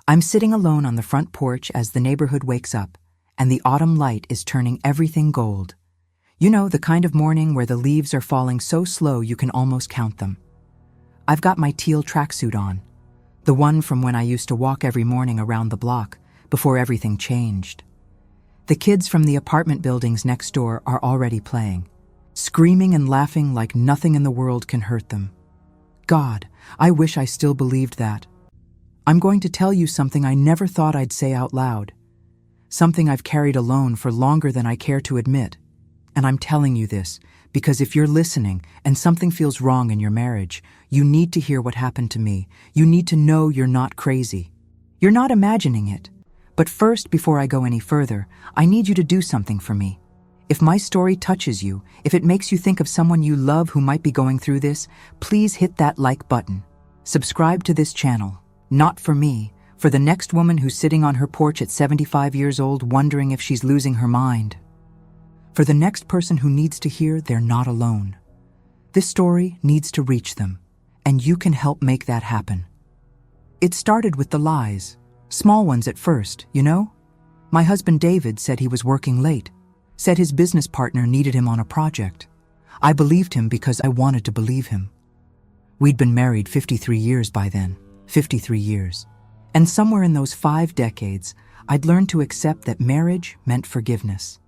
I'm sitting alone on the front porch as the neighborhood wakes up, and the autumn light is turning everything gold. You know, the kind of morning where the leaves are falling so slow you can almost count them. I've got my teal tracksuit on, the one from when I used to walk every morning around the block, before everything changed. The kids from the apartment buildings next door are already playing, screaming and laughing like nothing in the world can hurt them. God, I wish I still believed that. I'm going to tell you something I never thought I'd say out loud. Something I've carried alone for longer than I care to admit. And I'm telling you this because if you're listening and something feels wrong in your marriage, you need to hear what happened to me. You need to know you're not crazy. You're not imagining it. But first, before I go any further, I need you to do something for me. If my story touches you, if it makes you think of someone you love who might be going through this, please hit that like button. Subscribe to this channel. Not for me, for the next woman who's sitting on her porch at 75 years old wondering if she's losing her mind. For the next person who needs to hear they're not alone. This story needs to reach them, and you can help make that happen. It started with the lies. Small ones at first, you know? My husband David said he was working late, said his business partner needed him on a project. I believed him because I wanted to believe him. We'd been married 53 years by then, 53 years. And somewhere in those 5 decades, I'd learned to accept that marriage meant forgiveness,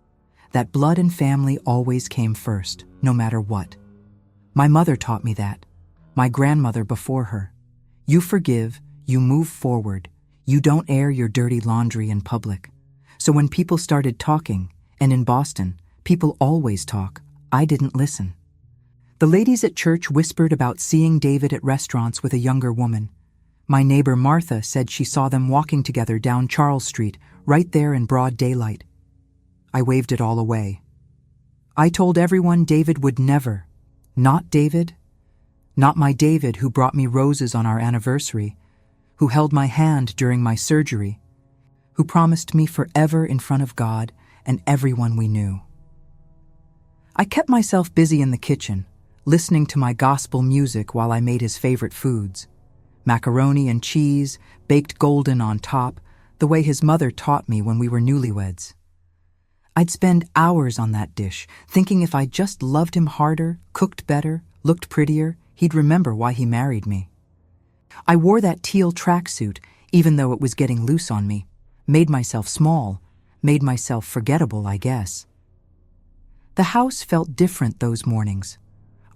that blood and family always came first, no matter what. My mother taught me that, my grandmother before her. You forgive, you move forward. You don't air your dirty laundry in public. So when people started talking, and in Boston, people always talk, I didn't listen. The ladies at church whispered about seeing David at restaurants with a younger woman. My neighbor Martha said she saw them walking together down Charles Street, right there in broad daylight. I waved it all away. I told everyone David would never. Not David. Not my David who brought me roses on our anniversary, who held my hand during my surgery, who promised me forever in front of God and everyone we knew. I kept myself busy in the kitchen, listening to my gospel music while I made his favorite foods. Macaroni and cheese, baked golden on top, the way his mother taught me when we were newlyweds. I'd spend hours on that dish, thinking if I just loved him harder, cooked better, looked prettier, he'd remember why he married me. I wore that teal tracksuit, even though it was getting loose on me, made myself small, made myself forgettable, I guess. The house felt different those mornings.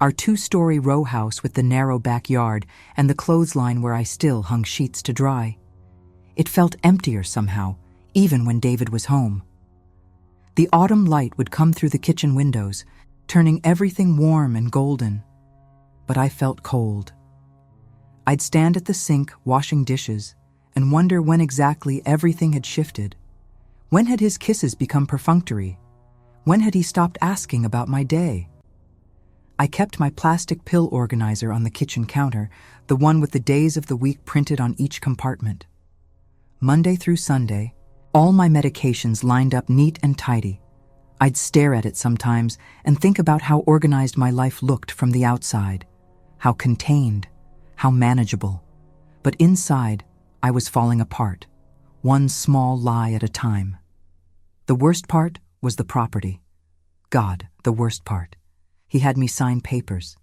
Our 2-story row house with the narrow backyard and the clothesline where I still hung sheets to dry. It felt emptier somehow, even when David was home. The autumn light would come through the kitchen windows, turning everything warm and golden. But I felt cold. I'd stand at the sink washing dishes and wonder when exactly everything had shifted. When had his kisses become perfunctory? When had he stopped asking about my day? I kept my plastic pill organizer on the kitchen counter, the one with the days of the week printed on each compartment. Monday through Sunday, all my medications lined up neat and tidy. I'd stare at it sometimes and think about how organized my life looked from the outside, how contained, how manageable. But inside, I was falling apart, one small lie at a time. The worst part was the property. God, the worst part. He had me sign papers.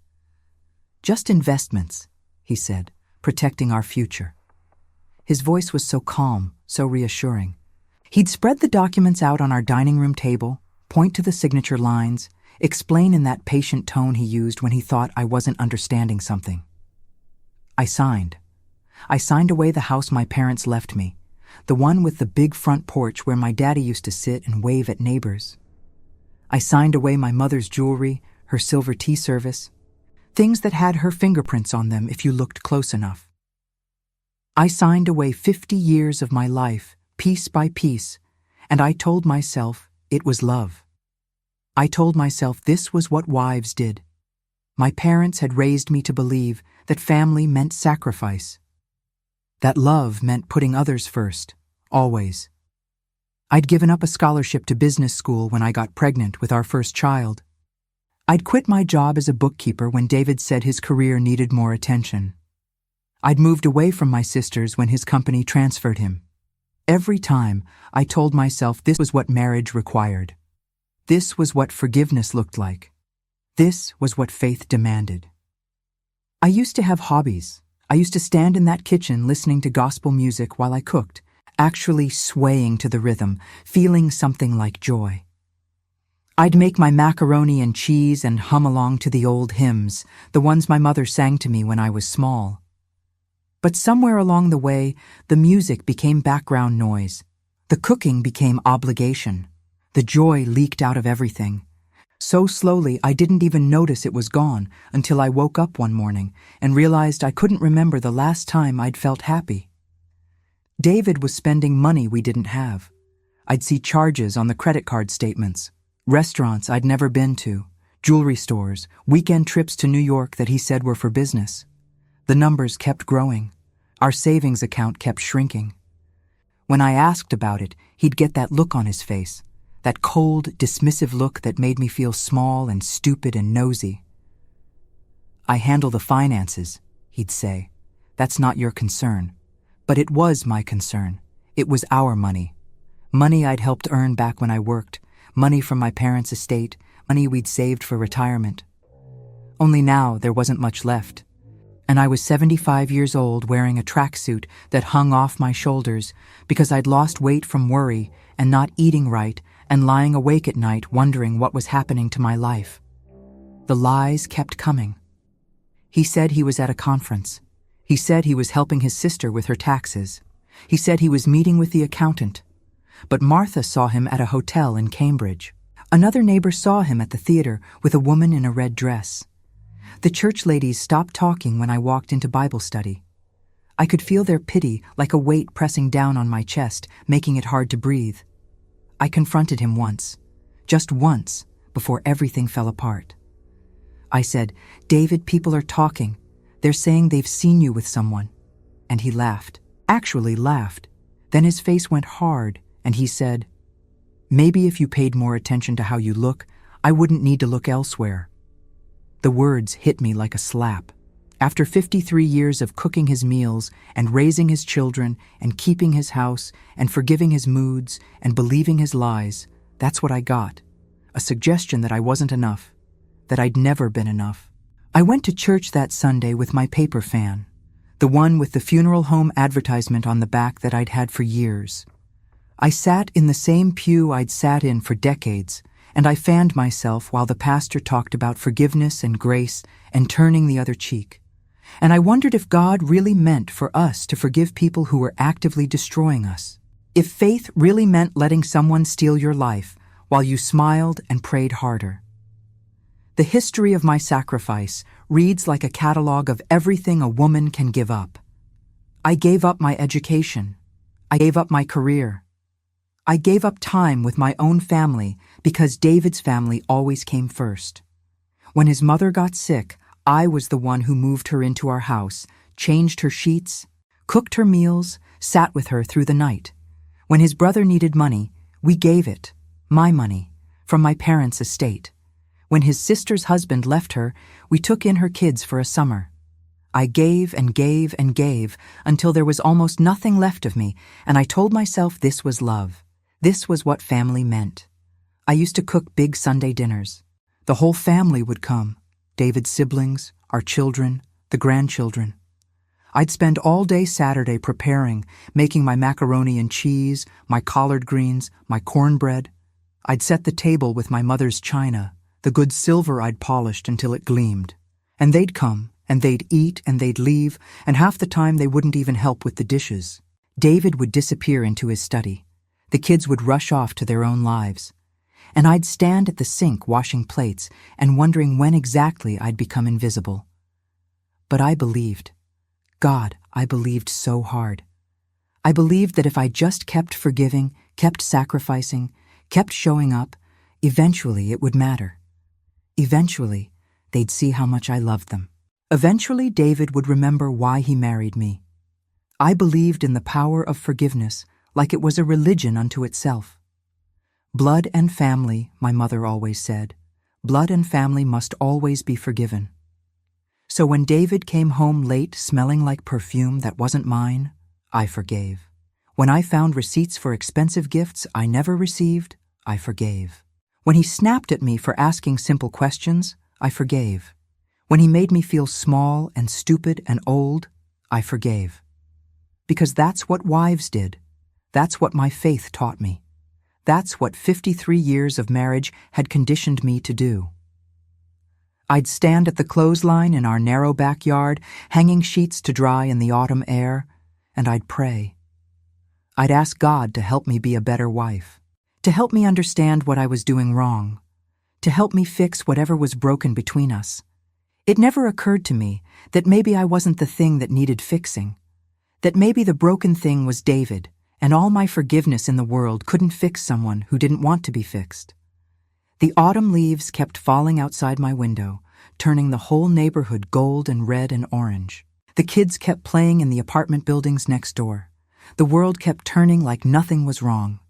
Just investments, he said, protecting our future. His voice was so calm, so reassuring. He'd spread the documents out on our dining room table, point to the signature lines, explain in that patient tone he used when he thought I wasn't understanding something. I signed. I signed away the house my parents left me, the one with the big front porch where my daddy used to sit and wave at neighbors. I signed away my mother's jewelry, her silver tea service, things that had her fingerprints on them if you looked close enough. I signed away 50 years of my life, piece by piece, and I told myself it was love. I told myself this was what wives did. My parents had raised me to believe that family meant sacrifice, that love meant putting others first, always. I'd given up a scholarship to business school when I got pregnant with our first child. I'd quit my job as a bookkeeper when David said his career needed more attention. I'd moved away from my sisters when his company transferred him. Every time, I told myself this was what marriage required. This was what forgiveness looked like. This was what faith demanded. I used to have hobbies. I used to stand in that kitchen listening to gospel music while I cooked, actually swaying to the rhythm, feeling something like joy. I'd make my macaroni and cheese and hum along to the old hymns, the ones my mother sang to me when I was small. But somewhere along the way, the music became background noise. The cooking became obligation. The joy leaked out of everything. So slowly I didn't even notice it was gone until I woke up one morning and realized I couldn't remember the last time I'd felt happy. David was spending money we didn't have. I'd see charges on the credit card statements, restaurants I'd never been to, jewelry stores, weekend trips to New York that he said were for business. The numbers kept growing. Our savings account kept shrinking. When I asked about it, he'd get that look on his face, that cold, dismissive look that made me feel small and stupid and nosy. "I handle the finances," he'd say. "That's not your concern." But it was my concern. It was our money. Money I'd helped earn back when I worked, money from my parents' estate, money we'd saved for retirement. Only now there wasn't much left. And I was 75 years old wearing a tracksuit that hung off my shoulders because I'd lost weight from worry and not eating right and lying awake at night wondering what was happening to my life. The lies kept coming. He said he was at a conference. He said he was helping his sister with her taxes. He said he was meeting with the accountant. But Martha saw him at a hotel in Cambridge. Another neighbor saw him at the theater with a woman in a red dress. The church ladies stopped talking when I walked into Bible study. I could feel their pity like a weight pressing down on my chest, making it hard to breathe. I confronted him once, just once, before everything fell apart. I said, "David, people are talking. They're saying they've seen you with someone." And he laughed, actually laughed. Then his face went hard, and he said, "Maybe if you paid more attention to how you look, I wouldn't need to look elsewhere." The words hit me like a slap. After 53 years of cooking his meals and raising his children and keeping his house and forgiving his moods and believing his lies, that's what I got. A suggestion that I wasn't enough, that I'd never been enough. I went to church that Sunday with my paper fan, the one with the funeral home advertisement on the back that I'd had for years. I sat in the same pew I'd sat in for decades, and I fanned myself while the pastor talked about forgiveness and grace and turning the other cheek. And I wondered if God really meant for us to forgive people who were actively destroying us. If faith really meant letting someone steal your life while you smiled and prayed harder. The history of my sacrifice reads like a catalog of everything a woman can give up. I gave up my education. I gave up my career. I gave up time with my own family because David's family always came first. When his mother got sick, I was the one who moved her into our house, changed her sheets, cooked her meals, sat with her through the night. When his brother needed money, we gave it, my money, from my parents' estate. When his sister's husband left her, we took in her kids for a summer. I gave and gave and gave until there was almost nothing left of me, and I told myself this was love. This was what family meant. I used to cook big Sunday dinners. The whole family would come, David's siblings, our children, the grandchildren. I'd spend all day Saturday preparing, making my macaroni and cheese, my collard greens, my cornbread. I'd set the table with my mother's china, the good silver I'd polished until it gleamed. And they'd come, and they'd eat, and they'd leave, and half the time they wouldn't even help with the dishes. David would disappear into his study. The kids would rush off to their own lives. And I'd stand at the sink washing plates and wondering when exactly I'd become invisible. But I believed. God, I believed so hard. I believed that if I just kept forgiving, kept sacrificing, kept showing up, eventually it would matter. Eventually, they'd see how much I loved them. Eventually, David would remember why he married me. I believed in the power of forgiveness like it was a religion unto itself. Blood and family, my mother always said. Blood and family must always be forgiven. So when David came home late smelling like perfume that wasn't mine, I forgave. When I found receipts for expensive gifts I never received, I forgave. When he snapped at me for asking simple questions, I forgave. When he made me feel small and stupid and old, I forgave. Because that's what wives did. That's what my faith taught me. That's what 53 years of marriage had conditioned me to do. I'd stand at the clothesline in our narrow backyard, hanging sheets to dry in the autumn air, and I'd pray. I'd ask God to help me be a better wife, to help me understand what I was doing wrong, to help me fix whatever was broken between us. It never occurred to me that maybe I wasn't the thing that needed fixing, that maybe the broken thing was David, and all my forgiveness in the world couldn't fix someone who didn't want to be fixed. The autumn leaves kept falling outside my window, turning the whole neighborhood gold and red and orange. The kids kept playing in the apartment buildings next door. The world kept turning like nothing was wrong.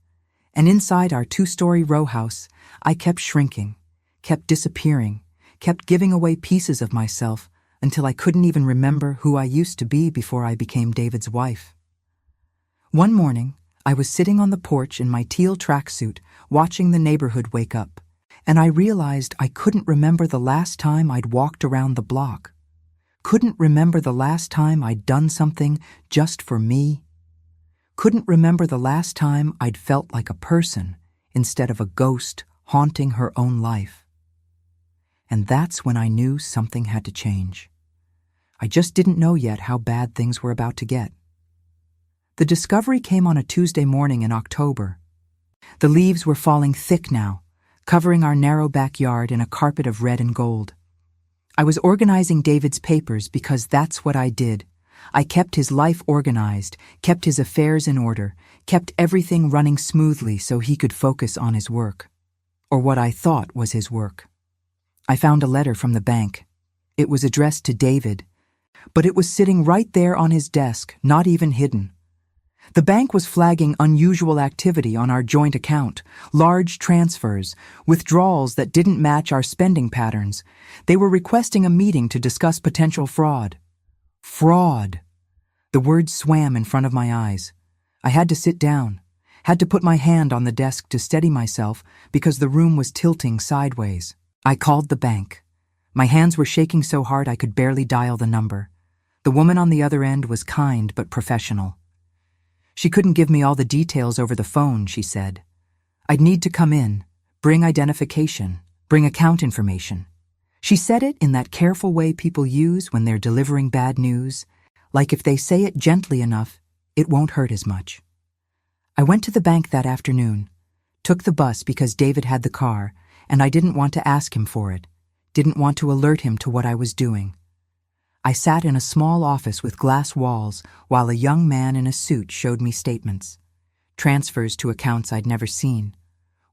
And inside our 2-story row house, I kept shrinking, kept disappearing, kept giving away pieces of myself until I couldn't even remember who I used to be before I became David's wife. One morning, I was sitting on the porch in my teal tracksuit, watching the neighborhood wake up, and I realized I couldn't remember the last time I'd walked around the block. Couldn't remember the last time I'd done something just for me. Couldn't remember the last time I'd felt like a person instead of a ghost haunting her own life. And that's when I knew something had to change. I just didn't know yet how bad things were about to get. The discovery came on a Tuesday morning in October. The leaves were falling thick now, covering our narrow backyard in a carpet of red and gold. I was organizing David's papers because that's what I did. I kept his life organized, kept his affairs in order, kept everything running smoothly so he could focus on his work. Or what I thought was his work. I found a letter from the bank. It was addressed to David, but it was sitting right there on his desk, not even hidden. The bank was flagging unusual activity on our joint account, large transfers, withdrawals that didn't match our spending patterns. They were requesting a meeting to discuss potential fraud. Fraud! The words swam in front of my eyes. I had to sit down, had to put my hand on the desk to steady myself because the room was tilting sideways. I called the bank. My hands were shaking so hard I could barely dial the number. The woman on the other end was kind but professional. She couldn't give me all the details over the phone, she said. I'd need to come in, bring identification, bring account information. She said it in that careful way people use when they're delivering bad news, like if they say it gently enough, it won't hurt as much. I went to the bank that afternoon, took the bus because David had the car, and I didn't want to ask him for it, didn't want to alert him to what I was doing. I sat in a small office with glass walls while a young man in a suit showed me statements, transfers to accounts I'd never seen,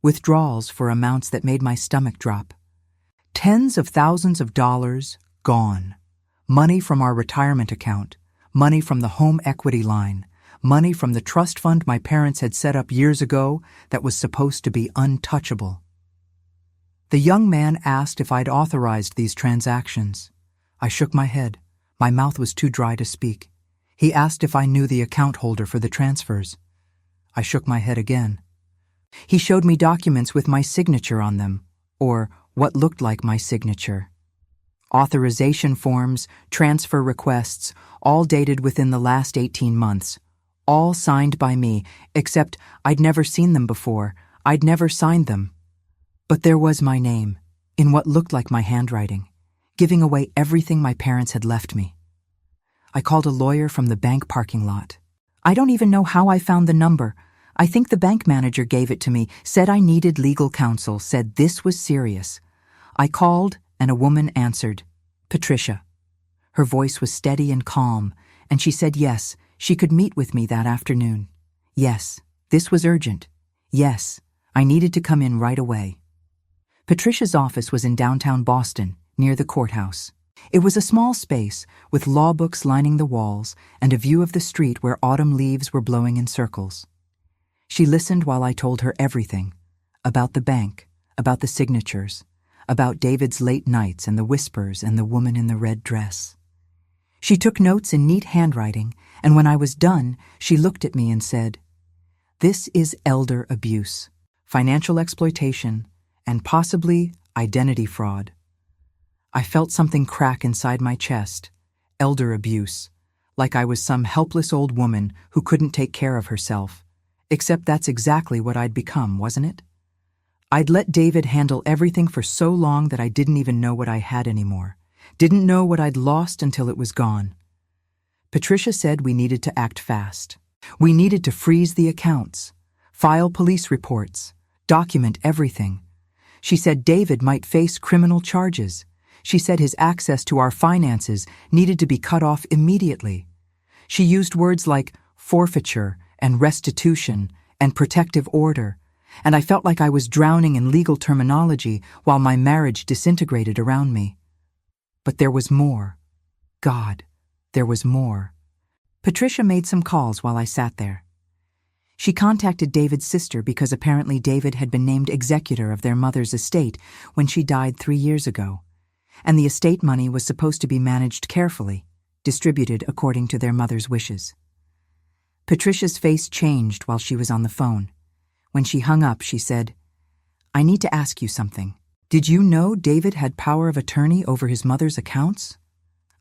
withdrawals for amounts that made my stomach drop. Tens of thousands of dollars gone. Money from our retirement account, money from the home equity line, money from the trust fund my parents had set up years ago that was supposed to be untouchable. The young man asked if I'd authorized these transactions. I shook my head. My mouth was too dry to speak. He asked if I knew the account holder for the transfers. I shook my head again. He showed me documents with my signature on them, or what looked like my signature. Authorization forms, transfer requests, all dated within the last 18 months. All signed by me, except I'd never seen them before. I'd never signed them. But there was my name, in what looked like my handwriting, giving away everything my parents had left me. I called a lawyer from the bank parking lot. I don't even know how I found the number. I think the bank manager gave it to me, said I needed legal counsel, said this was serious. I called, and a woman answered, Patricia. Her voice was steady and calm, and she said yes, she could meet with me that afternoon. Yes, this was urgent. Yes, I needed to come in right away. Patricia's office was in downtown Boston, near the courthouse. It was a small space with law books lining the walls and a view of the street where autumn leaves were blowing in circles. She listened while I told her everything, about the bank, about the signatures, about David's late nights and the whispers and the woman in the red dress. She took notes in neat handwriting, and when I was done, she looked at me and said, "This is elder abuse, financial exploitation, and possibly identity fraud." I felt something crack inside my chest. Elder abuse, like I was some helpless old woman who couldn't take care of herself. Except that's exactly what I'd become, wasn't it? I'd let David handle everything for so long that I didn't even know what I had anymore. Didn't know what I'd lost until it was gone. Patricia said we needed to act fast. We needed to freeze the accounts, file police reports, document everything. She said David might face criminal charges. She said his access to our finances needed to be cut off immediately. She used words like forfeiture and restitution and protective order, and I felt like I was drowning in legal terminology while my marriage disintegrated around me. But there was more. God, there was more. Patricia made some calls while I sat there. She contacted David's sister because apparently David had been named executor of their mother's estate when she died 3 years ago, and the estate money was supposed to be managed carefully, distributed according to their mother's wishes. Patricia's face changed while she was on the phone. When she hung up, she said, "I need to ask you something. Did you know David had power of attorney over his mother's accounts?"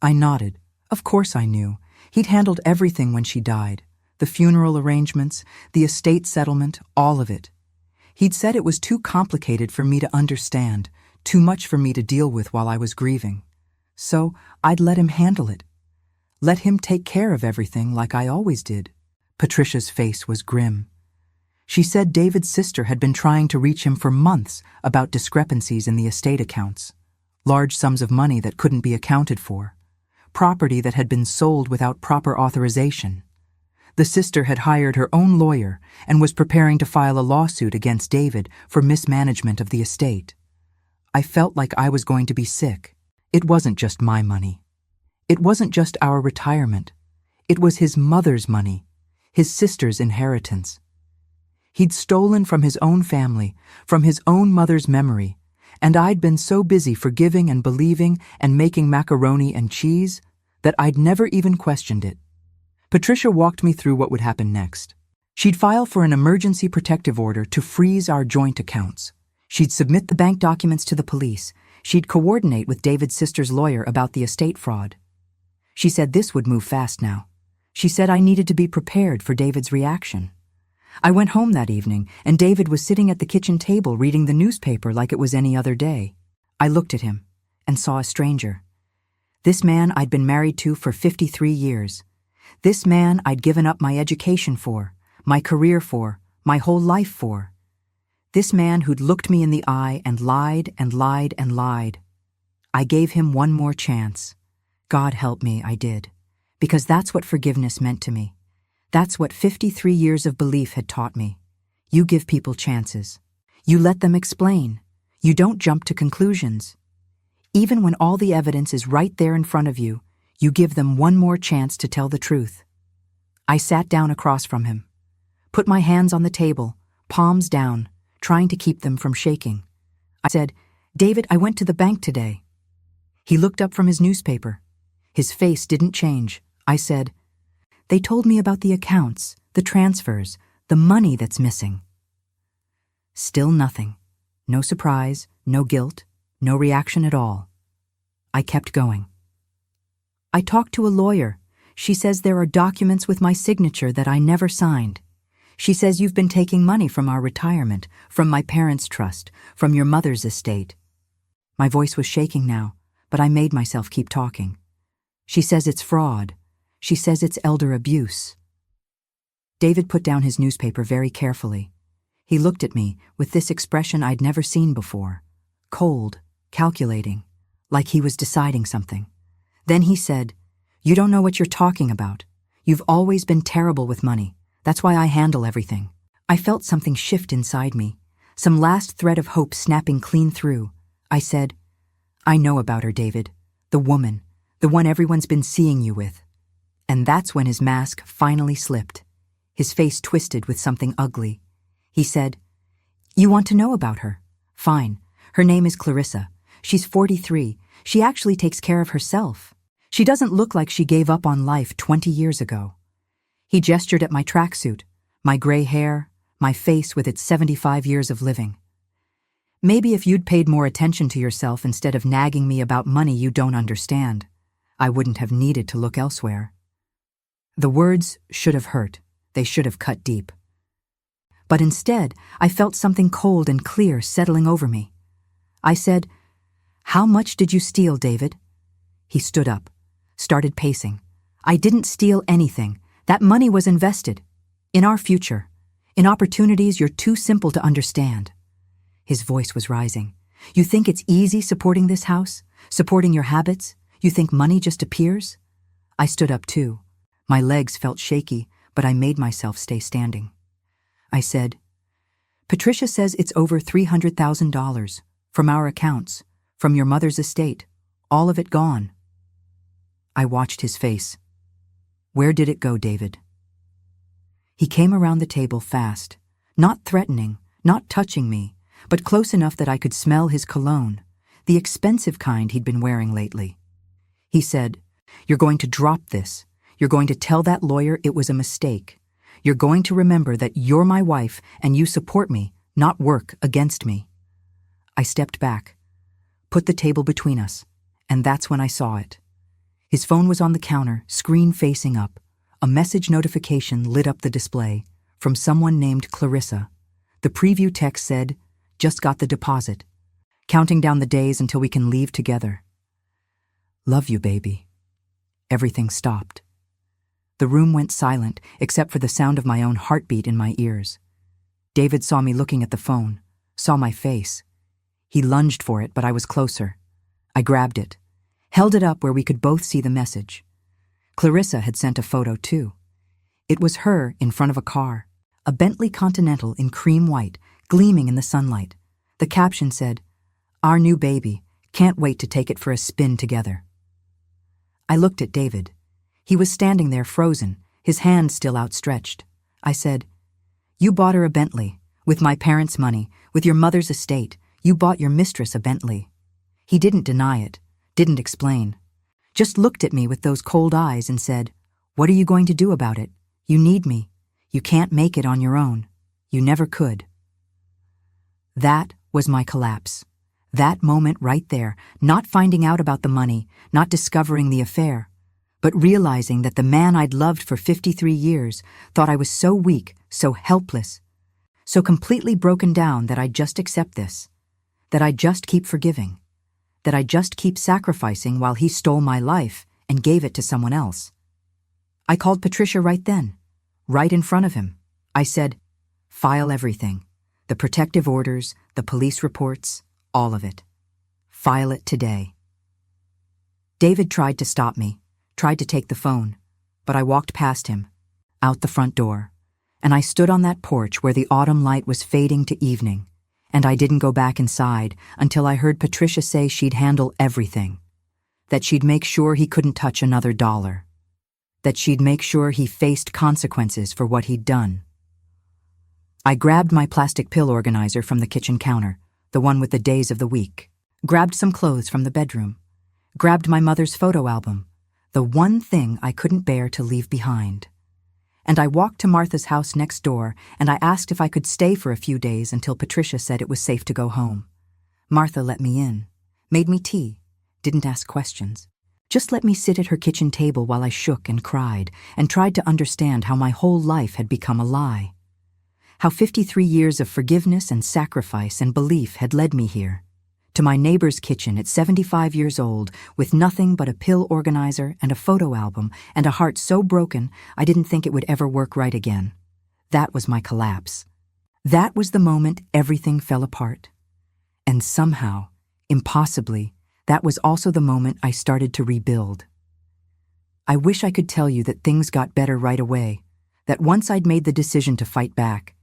I nodded. Of course I knew. He'd handled everything when she died. The funeral arrangements, the estate settlement, all of it. He'd said it was too complicated for me to understand, too much for me to deal with while I was grieving. So I'd let him handle it. Let him take care of everything like I always did. Patricia's face was grim. She said David's sister had been trying to reach him for months about discrepancies in the estate accounts, large sums of money that couldn't be accounted for, property that had been sold without proper authorization. The sister had hired her own lawyer and was preparing to file a lawsuit against David for mismanagement of the estate. I felt like I was going to be sick. It wasn't just my money. It wasn't just our retirement. It was his mother's money, his sister's inheritance. He'd stolen from his own family, from his own mother's memory, and I'd been so busy forgiving and believing and making macaroni and cheese that I'd never even questioned it. Patricia walked me through what would happen next. She'd file for an emergency protective order to freeze our joint accounts. She'd submit the bank documents to the police. She'd coordinate with David's sister's lawyer about the estate fraud. She said this would move fast now. She said I needed to be prepared for David's reaction. I went home that evening, and David was sitting at the kitchen table reading the newspaper like it was any other day. I looked at him and saw a stranger. This man I'd been married to for 53 years. This man I'd given up my education for, my career for, my whole life for. This man who'd looked me in the eye and lied and lied and lied. I gave him one more chance. God help me, I did. Because that's what forgiveness meant to me. That's what 53 years of belief had taught me. You give people chances. You let them explain. You don't jump to conclusions. Even when all the evidence is right there in front of you, you give them one more chance to tell the truth. I sat down across from him, put my hands on the table, palms down, trying to keep them from shaking. I said, "David, I went to the bank today." He looked up from his newspaper. His face didn't change. I said, "They told me about the accounts, the transfers, the money that's missing." Still nothing. No surprise, no guilt, no reaction at all. I kept going. "I talked to a lawyer. She says there are documents with my signature that I never signed. She says you've been taking money from our retirement, from my parents' trust, from your mother's estate." My voice was shaking now, but I made myself keep talking. "She says it's fraud. She says it's elder abuse." David put down his newspaper very carefully. He looked at me with this expression I'd never seen before, cold, calculating, like he was deciding something. Then he said, "You don't know what you're talking about. You've always been terrible with money. That's why I handle everything." I felt something shift inside me, some last thread of hope snapping clean through. I said, "I know about her, David. The woman, the one everyone's been seeing you with." And that's when his mask finally slipped. His face twisted with something ugly. He said, "You want to know about her? Fine. Her name is Clarissa. She's 43. She actually takes care of herself. She doesn't look like she gave up on life 20 years ago." He gestured at my tracksuit, my gray hair, my face with its 75 years of living. "Maybe if you'd paid more attention to yourself instead of nagging me about money you don't understand, I wouldn't have needed to look elsewhere." The words should have hurt. They should have cut deep. But instead, I felt something cold and clear settling over me. I said, "How much did you steal, David?" He stood up, started pacing. "I didn't steal anything. That money was invested. In our future. In opportunities you're too simple to understand." His voice was rising. "You think it's easy supporting this house? Supporting your habits? You think money just appears?" I stood up too. My legs felt shaky, but I made myself stay standing. I said, "Patricia says it's over $300,000 from our accounts, from your mother's estate, all of it gone." I watched his face. "Where did it go, David?" He came around the table fast, not threatening, not touching me, but close enough that I could smell his cologne, the expensive kind he'd been wearing lately. He said, "You're going to drop this. You're going to tell that lawyer it was a mistake. You're going to remember that you're my wife and you support me, not work against me." I stepped back, put the table between us, and that's when I saw it. His phone was on the counter, screen facing up. A message notification lit up the display from someone named Clarissa. The preview text said, "Just got the deposit. Counting down the days until we can leave together. Love you, baby." Everything stopped. The room went silent, except for the sound of my own heartbeat in my ears. David saw me looking at the phone, saw my face. He lunged for it, but I was closer. I grabbed it, held it up where we could both see the message. Clarissa had sent a photo too. It was her in front of a car, a Bentley Continental in cream white, gleaming in the sunlight. The caption said, "Our new baby, can't wait to take it for a spin together." I looked at David. He was standing there frozen, his hand still outstretched. I said, "You bought her a Bentley, with my parents' money, with your mother's estate. You bought your mistress a Bentley." He didn't deny it, didn't explain. Just looked at me with those cold eyes and said, "What are you going to do about it? You need me. You can't make it on your own. You never could." That was my collapse. That moment right there, not finding out about the money, not discovering the affair, but realizing that the man I'd loved for 53 years thought I was so weak, so helpless, so completely broken down that I'd just accept this, that I'd just keep forgiving, that I'd just keep sacrificing while he stole my life and gave it to someone else. I called Patricia right then, right in front of him. I said, "File everything, the protective orders, the police reports, all of it. File it today." David tried to stop me, tried to take the phone, but I walked past him, out the front door, and I stood on that porch where the autumn light was fading to evening, and I didn't go back inside until I heard Patricia say she'd handle everything, that she'd make sure he couldn't touch another dollar, that she'd make sure he faced consequences for what he'd done. I grabbed my plastic pill organizer from the kitchen counter, the one with the days of the week, grabbed some clothes from the bedroom, grabbed my mother's photo album, the one thing I couldn't bear to leave behind. And I walked to Martha's house next door, and I asked if I could stay for a few days until Patricia said it was safe to go home. Martha let me in, made me tea, didn't ask questions. Just let me sit at her kitchen table while I shook and cried and tried to understand how my whole life had become a lie. How 53 years of forgiveness and sacrifice and belief had led me here, to my neighbor's kitchen at 75 years old, with nothing but a pill organizer and a photo album and a heart so broken I didn't think it would ever work right again. That was my collapse. That was the moment everything fell apart. And somehow, impossibly, that was also the moment I started to rebuild. I wish I could tell you that things got better right away, that once I'd made the decision to fight back,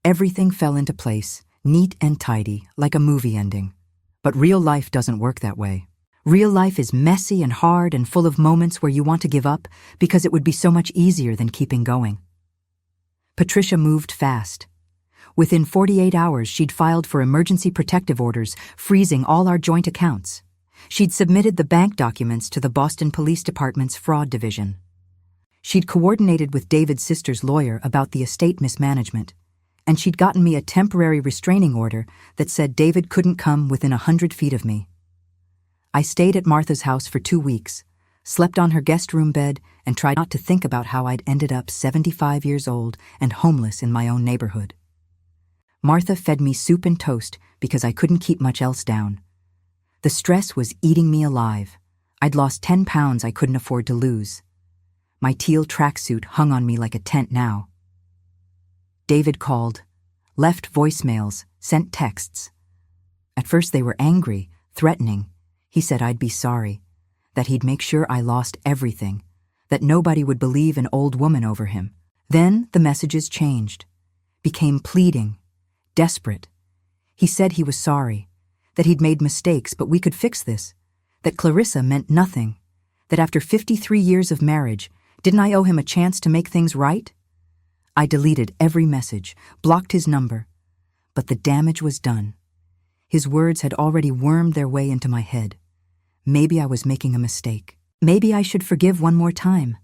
everything fell into place, neat and tidy, like a movie ending. But real life doesn't work that way. Real life is messy and hard and full of moments where you want to give up because it would be so much easier than keeping going. Patricia moved fast. Within 48 hours, she'd filed for emergency protective orders, freezing all our joint accounts. She'd submitted the bank documents to the Boston Police Department's fraud division. She'd coordinated with David's sister's lawyer about the estate mismanagement, and she'd gotten me a temporary restraining order that said David couldn't come within 100 feet of me. I stayed at Martha's house for 2 weeks, slept on her guest room bed, and tried not to think about how I'd ended up 75 years old and homeless in my own neighborhood. Martha fed me soup and toast because I couldn't keep much else down. The stress was eating me alive. I'd lost 10 pounds I couldn't afford to lose. My teal tracksuit hung on me like a tent now. David called, left voicemails, sent texts. At first they were angry, threatening. He said I'd be sorry, that he'd make sure I lost everything, that nobody would believe an old woman over him. Then the messages changed, became pleading, desperate. He said he was sorry, that he'd made mistakes but we could fix this, that Clarissa meant nothing, that after 53 years of marriage, didn't I owe him a chance to make things right? I deleted every message, blocked his number, but the damage was done. His words had already wormed their way into my head. Maybe I was making a mistake. Maybe I should forgive one more time.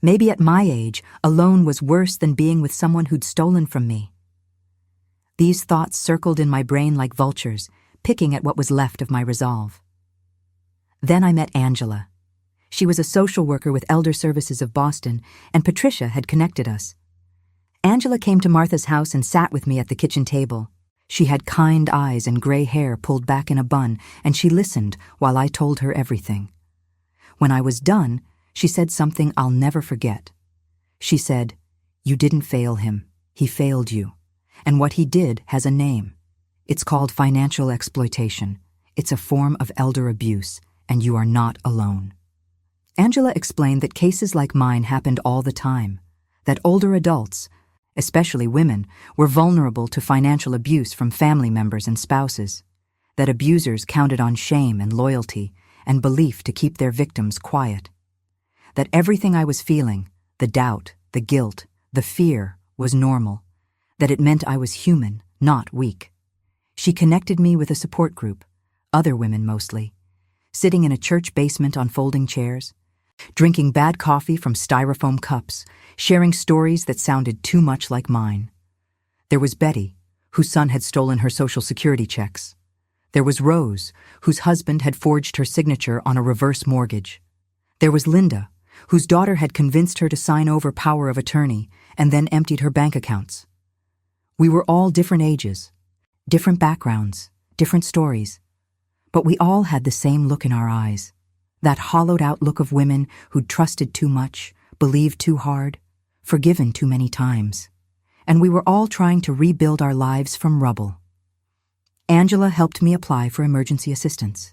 Maybe at my age, alone was worse than being with someone who'd stolen from me. These thoughts circled in my brain like vultures, picking at what was left of my resolve. Then I met Angela. She was a social worker with Elder Services of Boston, and Patricia had connected us. Angela came to Martha's house and sat with me at the kitchen table. She had kind eyes and gray hair pulled back in a bun, and she listened while I told her everything. When I was done, she said something I'll never forget. She said, "You didn't fail him. He failed you. And what he did has a name. It's called financial exploitation. It's a form of elder abuse, and you are not alone." Angela explained that cases like mine happened all the time, that older adults, especially women, were vulnerable to financial abuse from family members and spouses, that abusers counted on shame and loyalty and belief to keep their victims quiet, that everything I was feeling, the doubt, the guilt, the fear, was normal, that it meant I was human, not weak. She connected me with a support group, other women mostly, sitting in a church basement on folding chairs, drinking bad coffee from styrofoam cups, sharing stories that sounded too much like mine. There was Betty, whose son had stolen her Social Security checks. There was Rose, whose husband had forged her signature on a reverse mortgage. There was Linda, whose daughter had convinced her to sign over power of attorney and then emptied her bank accounts. We were all different ages, different backgrounds, different stories, but we all had the same look in our eyes, that hollowed-out look of women who'd trusted too much, believed too hard, forgiven too many times, and we were all trying to rebuild our lives from rubble. Angela helped me apply for emergency assistance,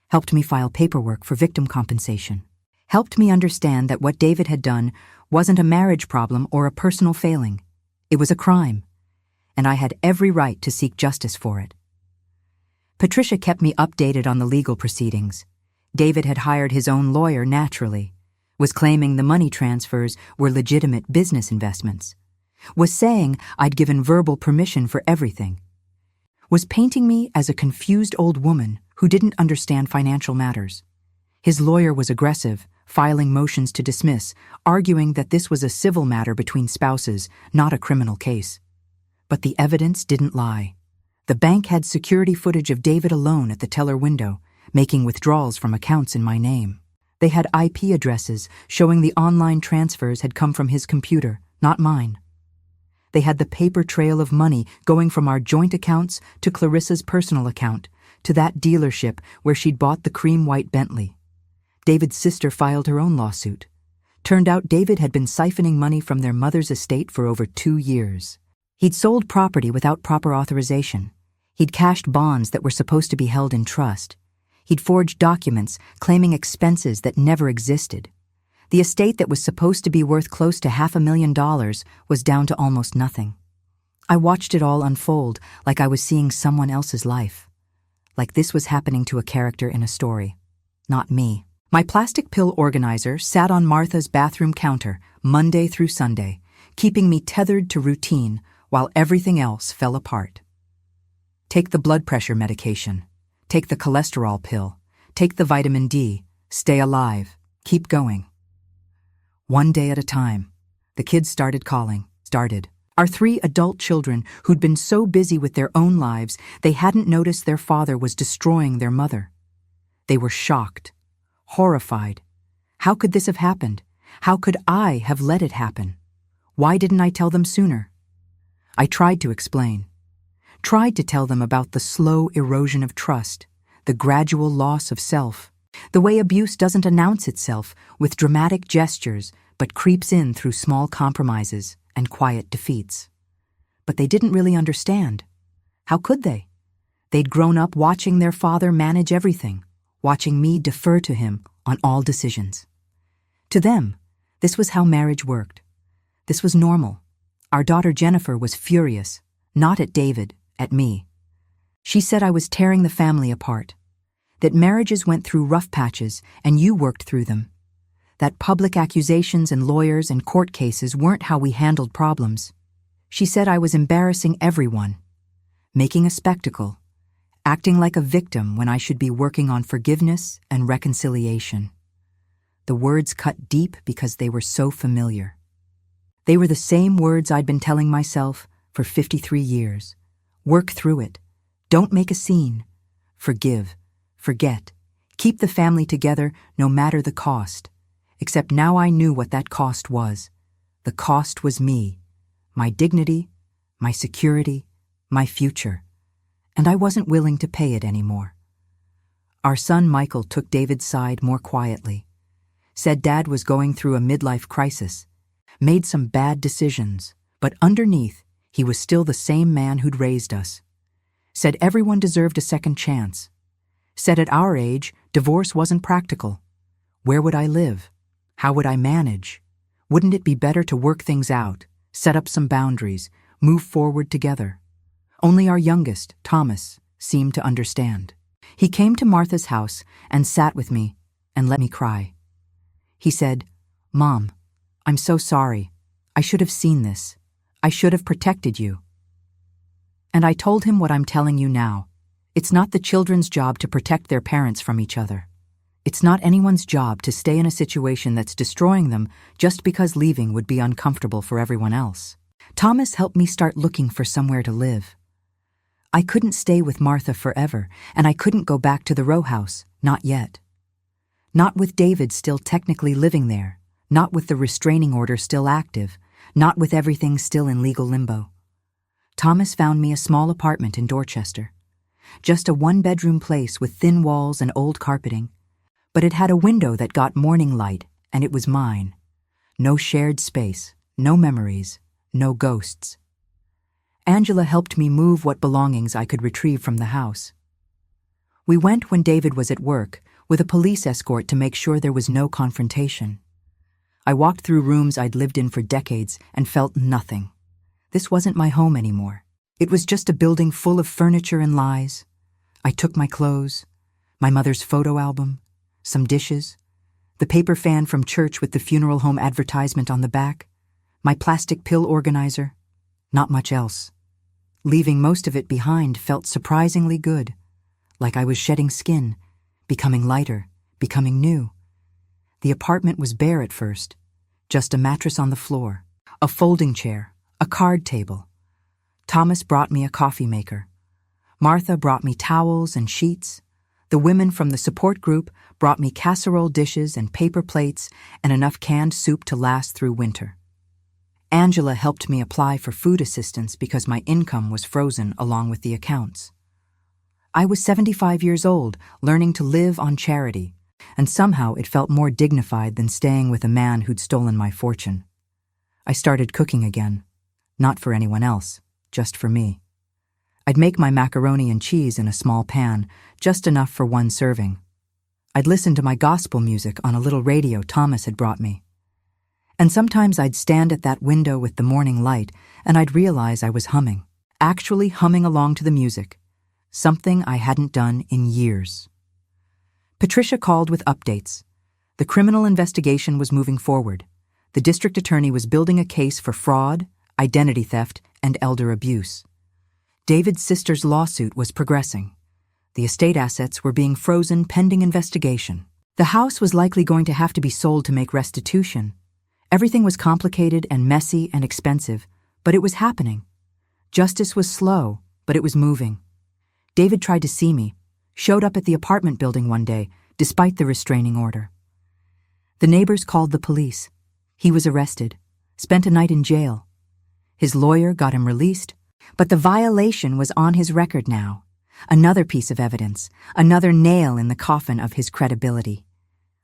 helped me file paperwork for victim compensation, helped me understand that what David had done wasn't a marriage problem or a personal failing. It was a crime, and I had every right to seek justice for it. Patricia kept me updated on the legal proceedings. David had hired his own lawyer naturally, was claiming the money transfers were legitimate business investments, was saying I'd given verbal permission for everything, was painting me as a confused old woman who didn't understand financial matters. His lawyer was aggressive, filing motions to dismiss, arguing that this was a civil matter between spouses, not a criminal case. But the evidence didn't lie. The bank had security footage of David alone at the teller window, making withdrawals from accounts in my name. They had IP addresses showing the online transfers had come from his computer, not mine. They had the paper trail of money going from our joint accounts to Clarissa's personal account, to that dealership where she'd bought the cream white Bentley. David's sister filed her own lawsuit. Turned out David had been siphoning money from their mother's estate for over 2 years. He'd sold property without proper authorization. He'd cashed bonds that were supposed to be held in trust. He'd forged documents claiming expenses that never existed. The estate that was supposed to be worth close to $500,000 was down to almost nothing. I watched it all unfold like I was seeing someone else's life. Like this was happening to a character in a story, not me. My plastic pill organizer sat on Martha's bathroom counter Monday through Sunday, keeping me tethered to routine while everything else fell apart. Take the blood pressure medication. Take the cholesterol pill. Take the vitamin D. Stay alive. Keep going. One day at a time, the kids started calling. Our 3 adult children who'd been so busy with their own lives they hadn't noticed their father was destroying their mother. They were shocked, horrified. How could this have happened? How could I have let it happen? Why didn't I tell them sooner? I tried to explain. Tried to tell them about the slow erosion of trust, the gradual loss of self, the way abuse doesn't announce itself with dramatic gestures but creeps in through small compromises and quiet defeats. But they didn't really understand. How could they? They'd grown up watching their father manage everything, watching me defer to him on all decisions. To them, this was how marriage worked. This was normal. Our daughter Jennifer was furious, not at David, at me. She said I was tearing the family apart, that marriages went through rough patches and you worked through them, that public accusations and lawyers and court cases weren't how we handled problems. She said I was embarrassing everyone, making a spectacle, acting like a victim when I should be working on forgiveness and reconciliation. The words cut deep because they were so familiar. They were the same words I'd been telling myself for 53 years. Work through it. Don't make a scene. Forgive. Forget. Keep the family together no matter the cost. Except now I knew what that cost was. The cost was me, my dignity, my security, my future. And I wasn't willing to pay it anymore. Our son Michael took David's side more quietly. Said Dad was going through a midlife crisis. Made some bad decisions, but underneath, he was still the same man who'd raised us. Said everyone deserved a second chance. Said at our age, divorce wasn't practical. Where would I live? How would I manage? Wouldn't it be better to work things out, set up some boundaries, move forward together? Only our youngest, Thomas, seemed to understand. He came to Martha's house and sat with me and let me cry. He said, "Mom, I'm so sorry. I should have seen this. I should have protected you." And I told him what I'm telling you now. It's not the children's job to protect their parents from each other. It's not anyone's job to stay in a situation that's destroying them just because leaving would be uncomfortable for everyone else. Thomas helped me start looking for somewhere to live. I couldn't stay with Martha forever, and I couldn't go back to the row house, not yet. Not with David still technically living there, not with the restraining order still active, not with everything still in legal limbo. Thomas found me a small apartment in Dorchester. Just a one-bedroom place with thin walls and old carpeting. But it had a window that got morning light, and it was mine. No shared space, no memories, no ghosts. Angela helped me move what belongings I could retrieve from the house. We went when David was at work, with a police escort to make sure there was no confrontation. I walked through rooms I'd lived in for decades and felt nothing. This wasn't my home anymore. It was just a building full of furniture and lies. I took my clothes, my mother's photo album, some dishes, the paper fan from church with the funeral home advertisement on the back, my plastic pill organizer, not much else. Leaving most of it behind felt surprisingly good, like I was shedding skin, becoming lighter, becoming new. The apartment was bare at first, just a mattress on the floor, a folding chair, a card table. Thomas brought me a coffee maker. Martha brought me towels and sheets. The women from the support group brought me casserole dishes and paper plates and enough canned soup to last through winter. Angela helped me apply for food assistance because my income was frozen along with the accounts. I was 75 years old, learning to live on charity, and somehow it felt more dignified than staying with a man who'd stolen my fortune. I started cooking again, not for anyone else, just for me. I'd make my macaroni and cheese in a small pan, just enough for one serving. I'd listen to my gospel music on a little radio Thomas had brought me. And sometimes I'd stand at that window with the morning light and I'd realize I was humming, actually humming along to the music, something I hadn't done in years. Patricia called with updates. The criminal investigation was moving forward. The district attorney was building a case for fraud, identity theft, and elder abuse. David's sister's lawsuit was progressing. The estate assets were being frozen pending investigation. The house was likely going to have to be sold to make restitution. Everything was complicated and messy and expensive, but it was happening. Justice was slow, but it was moving. David tried to see me, showed up at the apartment building one day, despite the restraining order. The neighbors called the police. He was arrested, spent a night in jail. His lawyer got him released, but the violation was on his record now. Another piece of evidence, another nail in the coffin of his credibility.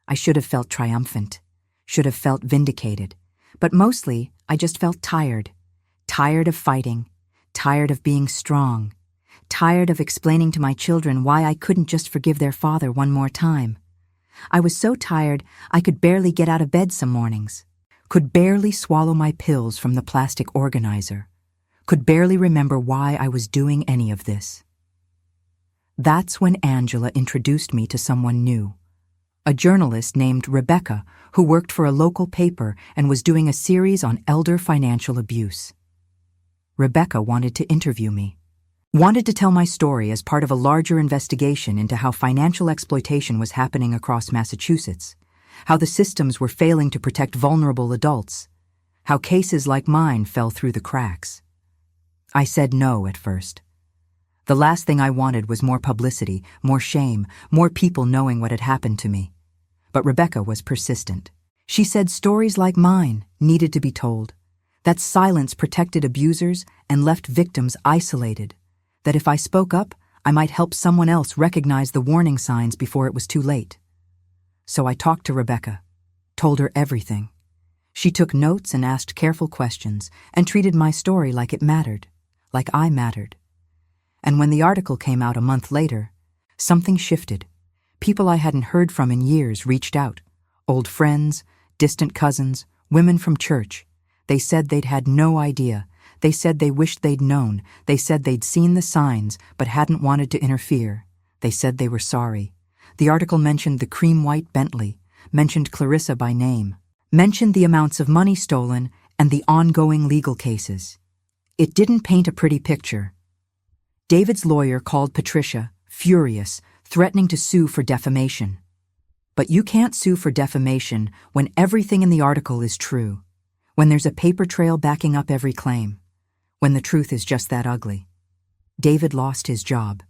I should have felt triumphant, should have felt vindicated, but mostly I just felt tired. Tired of fighting, tired of being strong, tired of explaining to my children why I couldn't just forgive their father one more time. I was so tired I could barely get out of bed some mornings, could barely swallow my pills from the plastic organizer, could barely remember why I was doing any of this. That's when Angela introduced me to someone new, a journalist named Rebecca who worked for a local paper and was doing a series on elder financial abuse. Rebecca wanted to interview me, wanted to tell my story as part of a larger investigation into how financial exploitation was happening across Massachusetts, how the systems were failing to protect vulnerable adults, how cases like mine fell through the cracks. I said no at first. The last thing I wanted was more publicity, more shame, more people knowing what had happened to me. But Rebecca was persistent. She said stories like mine needed to be told, that silence protected abusers and left victims isolated, that if I spoke up, I might help someone else recognize the warning signs before it was too late. So I talked to Rebecca, told her everything. She took notes and asked careful questions and treated my story like it mattered, like I mattered. And when the article came out a month later, something shifted. People I hadn't heard from in years reached out. Old friends, distant cousins, women from church. They said they'd had no idea. They said they wished they'd known. They said they'd seen the signs but hadn't wanted to interfere. They said they were sorry. The article mentioned the cream-white Bentley, mentioned Clarissa by name, mentioned the amounts of money stolen and the ongoing legal cases. It didn't paint a pretty picture. David's lawyer called Patricia, furious, threatening to sue for defamation. But you can't sue for defamation when everything in the article is true, when there's a paper trail backing up every claim, when the truth is just that ugly. David lost his job.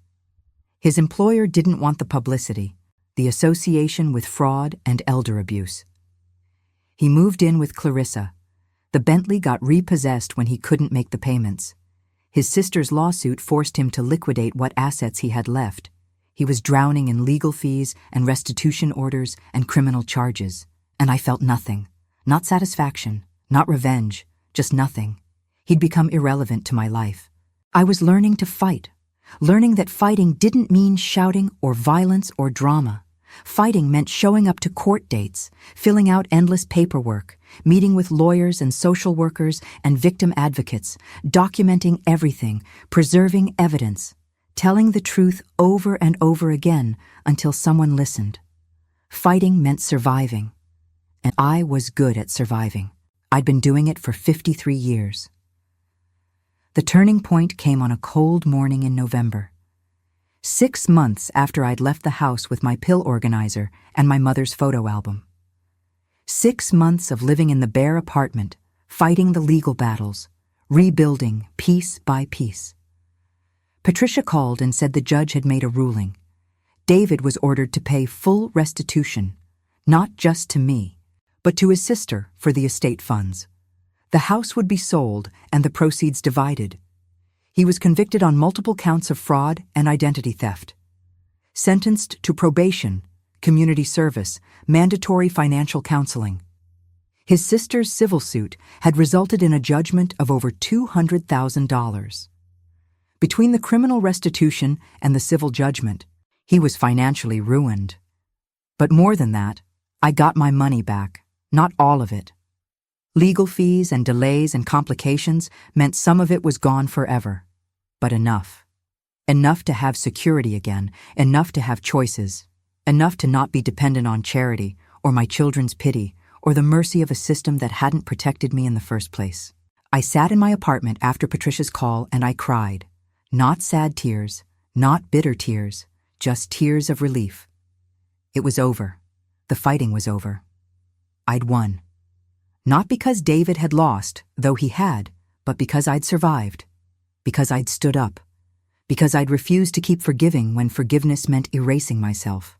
His employer didn't want the publicity, the association with fraud and elder abuse. He moved in with Clarissa. The Bentley got repossessed when he couldn't make the payments. His sister's lawsuit forced him to liquidate what assets he had left. He was drowning in legal fees and restitution orders and criminal charges, and I felt nothing. Not satisfaction, not revenge, just nothing. He'd become irrelevant to my life. I was learning to fight, learning that fighting didn't mean shouting or violence or drama. Fighting meant showing up to court dates, filling out endless paperwork, meeting with lawyers and social workers and victim advocates, documenting everything, preserving evidence, telling the truth over and over again until someone listened. Fighting meant surviving, and I was good at surviving. I'd been doing it for 53 years. The turning point came on a cold morning in November. 6 months after I'd left the house with my pill organizer and my mother's photo album. 6 months of living in the bare apartment, fighting the legal battles, rebuilding piece by piece. Patricia called and said the judge had made a ruling. David was ordered to pay full restitution, not just to me, but to his sister for the estate funds. The house would be sold and the proceeds divided. He was convicted on multiple counts of fraud and identity theft. Sentenced to probation, community service, mandatory financial counseling. His sister's civil suit had resulted in a judgment of over $200,000. Between the criminal restitution and the civil judgment, he was financially ruined. But more than that, I got my money back, not all of it. Legal fees and delays and complications meant some of it was gone forever. But enough. Enough to have security again, enough to have choices, enough to not be dependent on charity, or my children's pity, or the mercy of a system that hadn't protected me in the first place. I sat in my apartment after Patricia's call and I cried. Not sad tears, not bitter tears, just tears of relief. It was over. The fighting was over. I'd won. Not because David had lost, though he had, but because I'd survived. Because I'd stood up. Because I'd refused to keep forgiving when forgiveness meant erasing myself.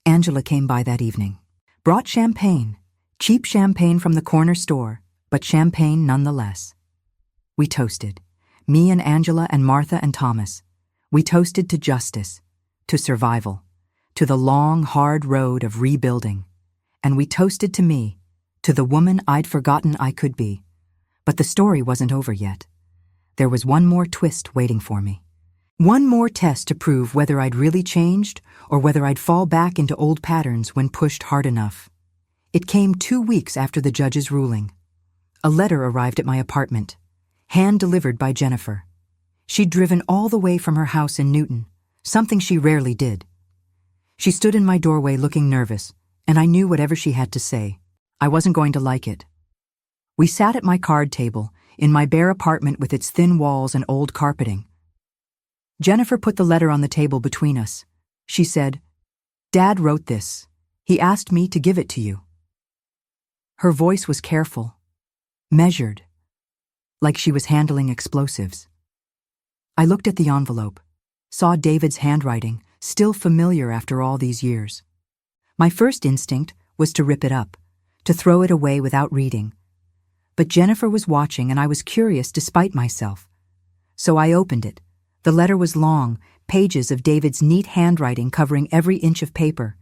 Angela came by that evening. Brought champagne. Cheap champagne from the corner store, but champagne nonetheless. We toasted. Me and Angela and Martha and Thomas. We toasted to justice, to survival, to the long, hard road of rebuilding. And we toasted to me, to the woman I'd forgotten I could be. But the story wasn't over yet. There was one more twist waiting for me. One more test to prove whether I'd really changed or whether I'd fall back into old patterns when pushed hard enough. It came 2 weeks after the judge's ruling. A letter arrived at my apartment, hand-delivered by Jennifer. She'd driven all the way from her house in Newton, something she rarely did. She stood in my doorway looking nervous, and I knew whatever she had to say, I wasn't going to like it. We sat at my card table, in my bare apartment with its thin walls and old carpeting. Jennifer put the letter on the table between us. She said, "Dad wrote this. He asked me to give it to you." Her voice was careful, measured, like she was handling explosives. I looked at the envelope, saw David's handwriting, still familiar after all these years. My first instinct was to rip it up, to throw it away without reading. But Jennifer was watching and I was curious despite myself. So I opened it. The letter was long, pages of David's neat handwriting covering every inch of paper.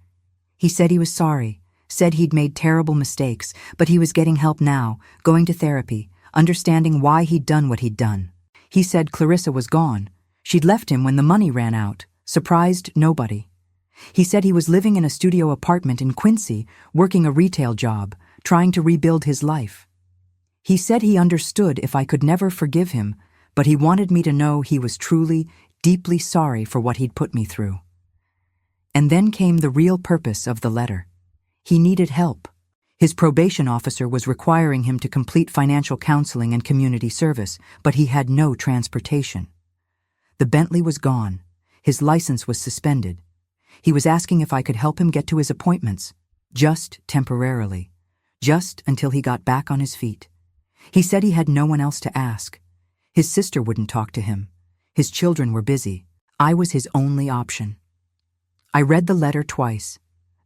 He said he was sorry, said he'd made terrible mistakes, but he was getting help now, going to therapy, understanding why he'd done what he'd done. He said Clarissa was gone. She'd left him when the money ran out, surprised nobody. He said he was living in a studio apartment in Quincy, working a retail job, trying to rebuild his life. He said he understood if I could never forgive him, but he wanted me to know he was truly, deeply sorry for what he'd put me through. And then came the real purpose of the letter. He needed help. His probation officer was requiring him to complete financial counseling and community service, but he had no transportation. The Bentley was gone. His license was suspended. He was asking if I could help him get to his appointments, just temporarily, just until he got back on his feet. He said he had no one else to ask. His sister wouldn't talk to him. His children were busy. I was his only option. I read the letter twice.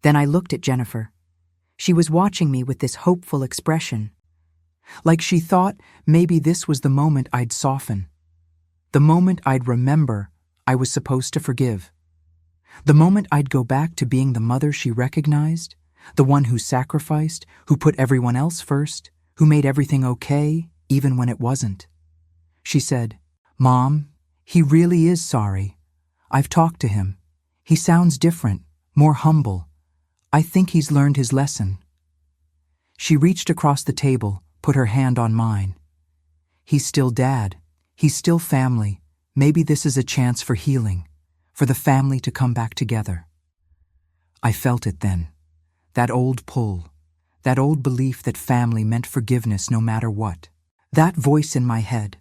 Then I looked at Jennifer. She was watching me with this hopeful expression. Like she thought maybe this was the moment I'd soften. The moment I'd remember I was supposed to forgive. The moment I'd go back to being the mother she recognized, the one who sacrificed, who put everyone else first, who made everything okay, even when it wasn't. She said, "Mom, he really is sorry. I've talked to him. He sounds different, more humble. I think he's learned his lesson." She reached across the table, put her hand on mine. "He's still Dad. He's still family. Maybe this is a chance for healing, for the family to come back together." I felt it then. That old pull. That old belief that family meant forgiveness no matter what. That voice in my head.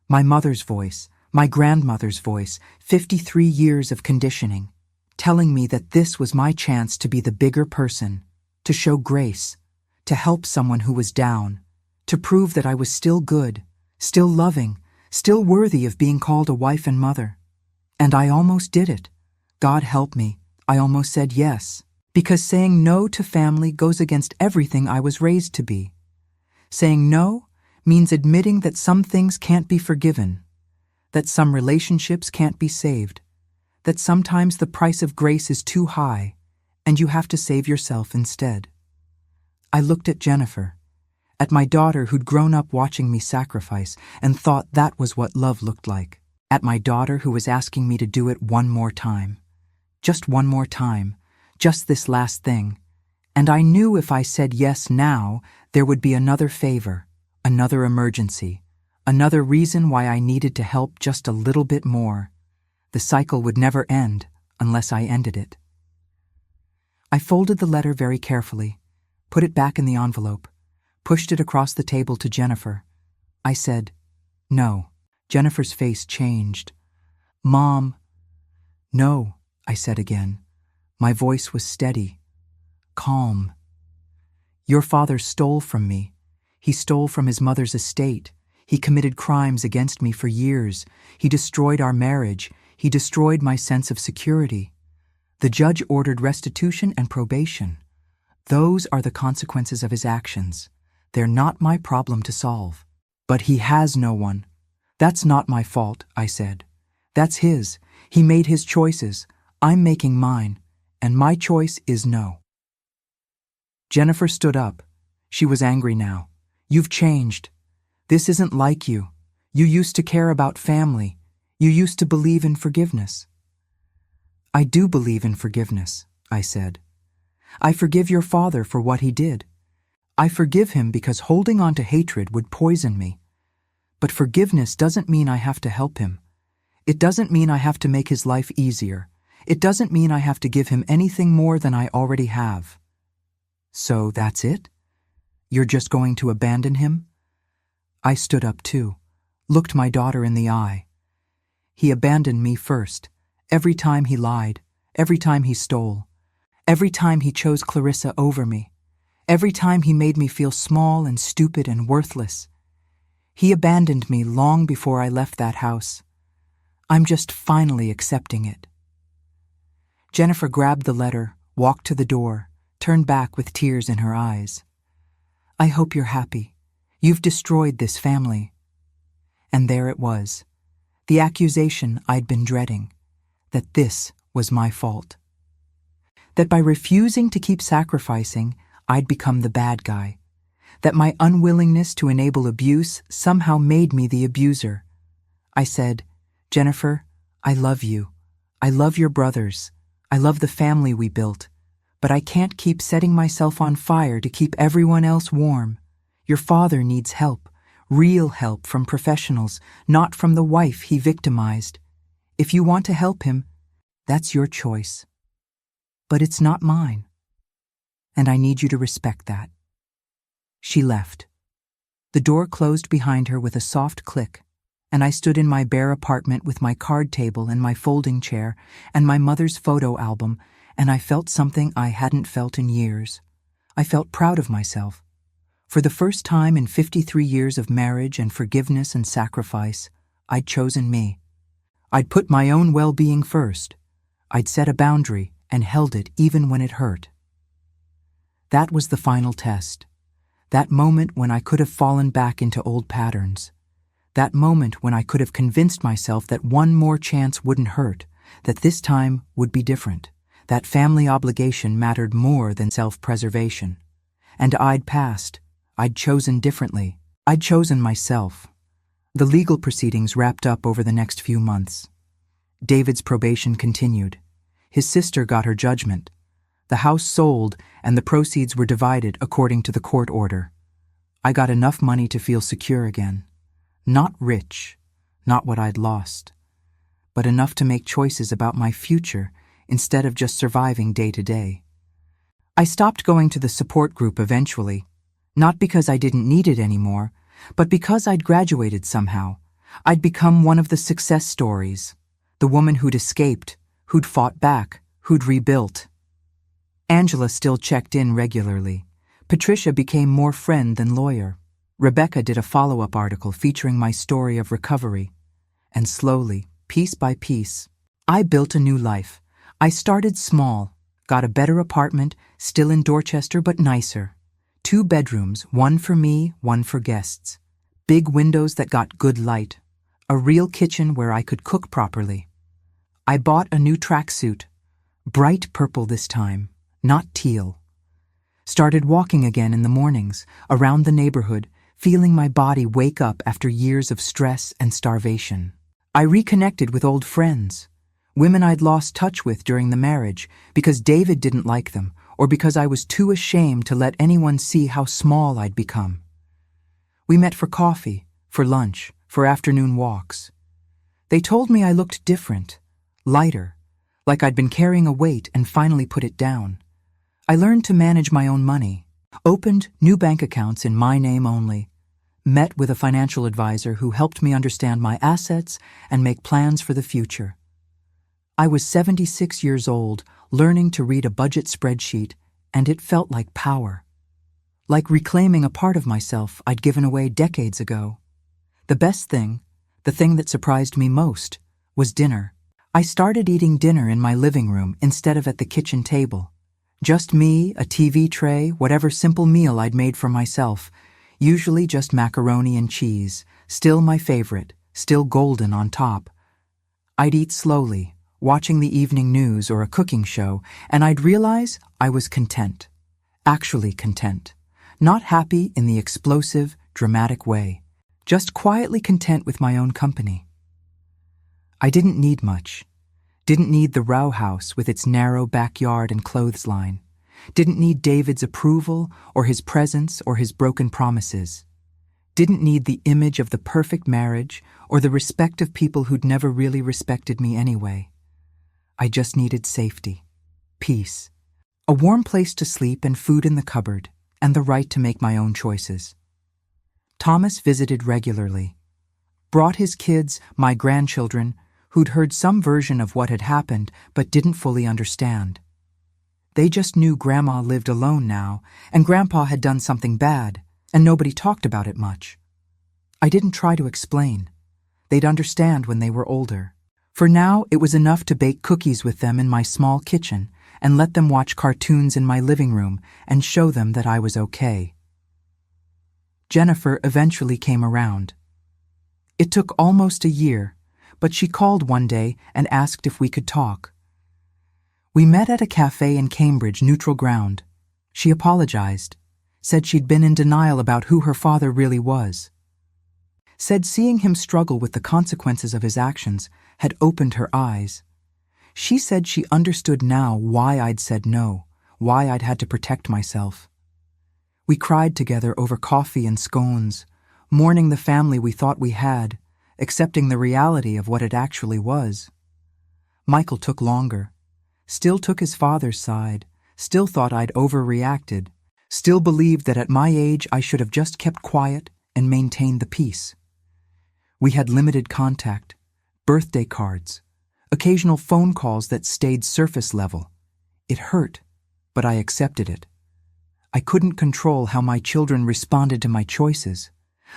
My mother's voice, my grandmother's voice, 53 years of conditioning, telling me that this was my chance to be the bigger person, to show grace, to help someone who was down, to prove that I was still good, still loving, still worthy of being called a wife and mother. And I almost did it. God help me, I almost said yes, because saying no to family goes against everything I was raised to be. Saying no means admitting that some things can't be forgiven, that some relationships can't be saved, that sometimes the price of grace is too high and you have to save yourself instead. I looked at Jennifer, at my daughter who'd grown up watching me sacrifice and thought that was what love looked like, at my daughter who was asking me to do it one more time, just one more time, just this last thing, and I knew if I said yes now, there would be another favor, another emergency, another reason why I needed to help just a little bit more. The cycle would never end unless I ended it. I folded the letter very carefully, put it back in the envelope, pushed it across the table to Jennifer. I said, "No." Jennifer's face changed. "Mom." "No," I said again. My voice was steady, calm. "Your father stole from me. He stole from his mother's estate. He committed crimes against me for years. He destroyed our marriage. He destroyed my sense of security. The judge ordered restitution and probation. Those are the consequences of his actions. They're not my problem to solve. But he has no one. That's not my fault," I said. "That's his. He made his choices. I'm making mine, and my choice is no." Jennifer stood up. She was angry now. "You've changed. This isn't like you. You used to care about family. You used to believe in forgiveness." "I do believe in forgiveness," I said. "I forgive your father for what he did. I forgive him because holding on to hatred would poison me. But forgiveness doesn't mean I have to help him. It doesn't mean I have to make his life easier. It doesn't mean I have to give him anything more than I already have." "So that's it? You're just going to abandon him?" I stood up too, looked my daughter in the eye. "He abandoned me first, every time he lied, every time he stole, every time he chose Clarissa over me, every time he made me feel small and stupid and worthless. He abandoned me long before I left that house. I'm just finally accepting it." Jennifer grabbed the letter, walked to the door, turned back with tears in her eyes. "I hope you're happy. You've destroyed this family." And there it was, the accusation I'd been dreading, that this was my fault. That by refusing to keep sacrificing, I'd become the bad guy. That my unwillingness to enable abuse somehow made me the abuser. I said, "Jennifer, I love you. I love your brothers. I love the family we built. But I can't keep setting myself on fire to keep everyone else warm. Your father needs help, real help from professionals, not from the wife he victimized. If you want to help him, that's your choice. But it's not mine. And I need you to respect that." She left. The door closed behind her with a soft click, and I stood in my bare apartment with my card table and my folding chair and my mother's photo album, and I felt something I hadn't felt in years. I felt proud of myself. For the first time in 53 years of marriage and forgiveness and sacrifice, I'd chosen me. I'd put my own well-being first. I'd set a boundary and held it even when it hurt. That was the final test. That moment when I could have fallen back into old patterns. That moment when I could have convinced myself that one more chance wouldn't hurt, that this time would be different, that family obligation mattered more than self-preservation. And I'd passed. I'd chosen differently. I'd chosen myself. The legal proceedings wrapped up over the next few months. David's probation continued. His sister got her judgment. The house sold, and the proceeds were divided according to the court order. I got enough money to feel secure again. Not rich, not what I'd lost, but enough to make choices about my future instead of just surviving day to day. I stopped going to the support group eventually, not because I didn't need it anymore, but because I'd graduated somehow. I'd become one of the success stories, the woman who'd escaped, who'd fought back, who'd rebuilt. Angela still checked in regularly. Patricia became more friend than lawyer. Rebecca did a follow-up article featuring my story of recovery. And slowly, piece by piece, I built a new life. I started small, got a better apartment, still in Dorchester but nicer. 2 bedrooms, one for me, one for guests. Big windows that got good light. A real kitchen where I could cook properly. I bought a new tracksuit. Bright purple this time, not teal. Started walking again in the mornings, around the neighborhood, feeling my body wake up after years of stress and starvation. I reconnected with old friends, women I'd lost touch with during the marriage because David didn't like them or because I was too ashamed to let anyone see how small I'd become. We met for coffee, for lunch, for afternoon walks. They told me I looked different, lighter, like I'd been carrying a weight and finally put it down. I learned to manage my own money, opened new bank accounts in my name only. met with a financial advisor who helped me understand my assets and make plans for the future. I was 76 years old, learning to read a budget spreadsheet, and it felt like power. Like reclaiming a part of myself I'd given away decades ago. The best thing, the thing that surprised me most, was dinner. I started eating dinner in my living room instead of at the kitchen table. Just me, a TV tray, whatever simple meal I'd made for myself, usually just macaroni and cheese, still my favorite, still golden on top. I'd eat slowly, watching the evening news or a cooking show, and I'd realize I was content. Actually content. Not happy in the explosive, dramatic way. Just quietly content with my own company. I didn't need much. Didn't need the row house with its narrow backyard and clothesline. Didn't need David's approval or his presence or his broken promises. Didn't need the image of the perfect marriage or the respect of people who'd never really respected me anyway. I just needed safety, peace, a warm place to sleep and food in the cupboard, and the right to make my own choices. Thomas visited regularly, brought his kids, my grandchildren, who'd heard some version of what had happened but didn't fully understand. They just knew Grandma lived alone now, and Grandpa had done something bad, and nobody talked about it much. I didn't try to explain. They'd understand when they were older. For now, it was enough to bake cookies with them in my small kitchen and let them watch cartoons in my living room and show them that I was okay. Jennifer eventually came around. It took almost a year, but she called one day and asked if we could talk. We met at a cafe in Cambridge, neutral ground. She apologized, said she'd been in denial about who her father really was. Said seeing him struggle with the consequences of his actions had opened her eyes. She said she understood now why I'd said no, why I'd had to protect myself. We cried together over coffee and scones, mourning the family we thought we had, accepting the reality of what it actually was. Michael took longer, still took his father's side, still thought I'd overreacted, still believed that at my age I should have just kept quiet and maintained the peace. We had limited contact, birthday cards, occasional phone calls that stayed surface level. It hurt, but I accepted it. I couldn't control how my children responded to my choices.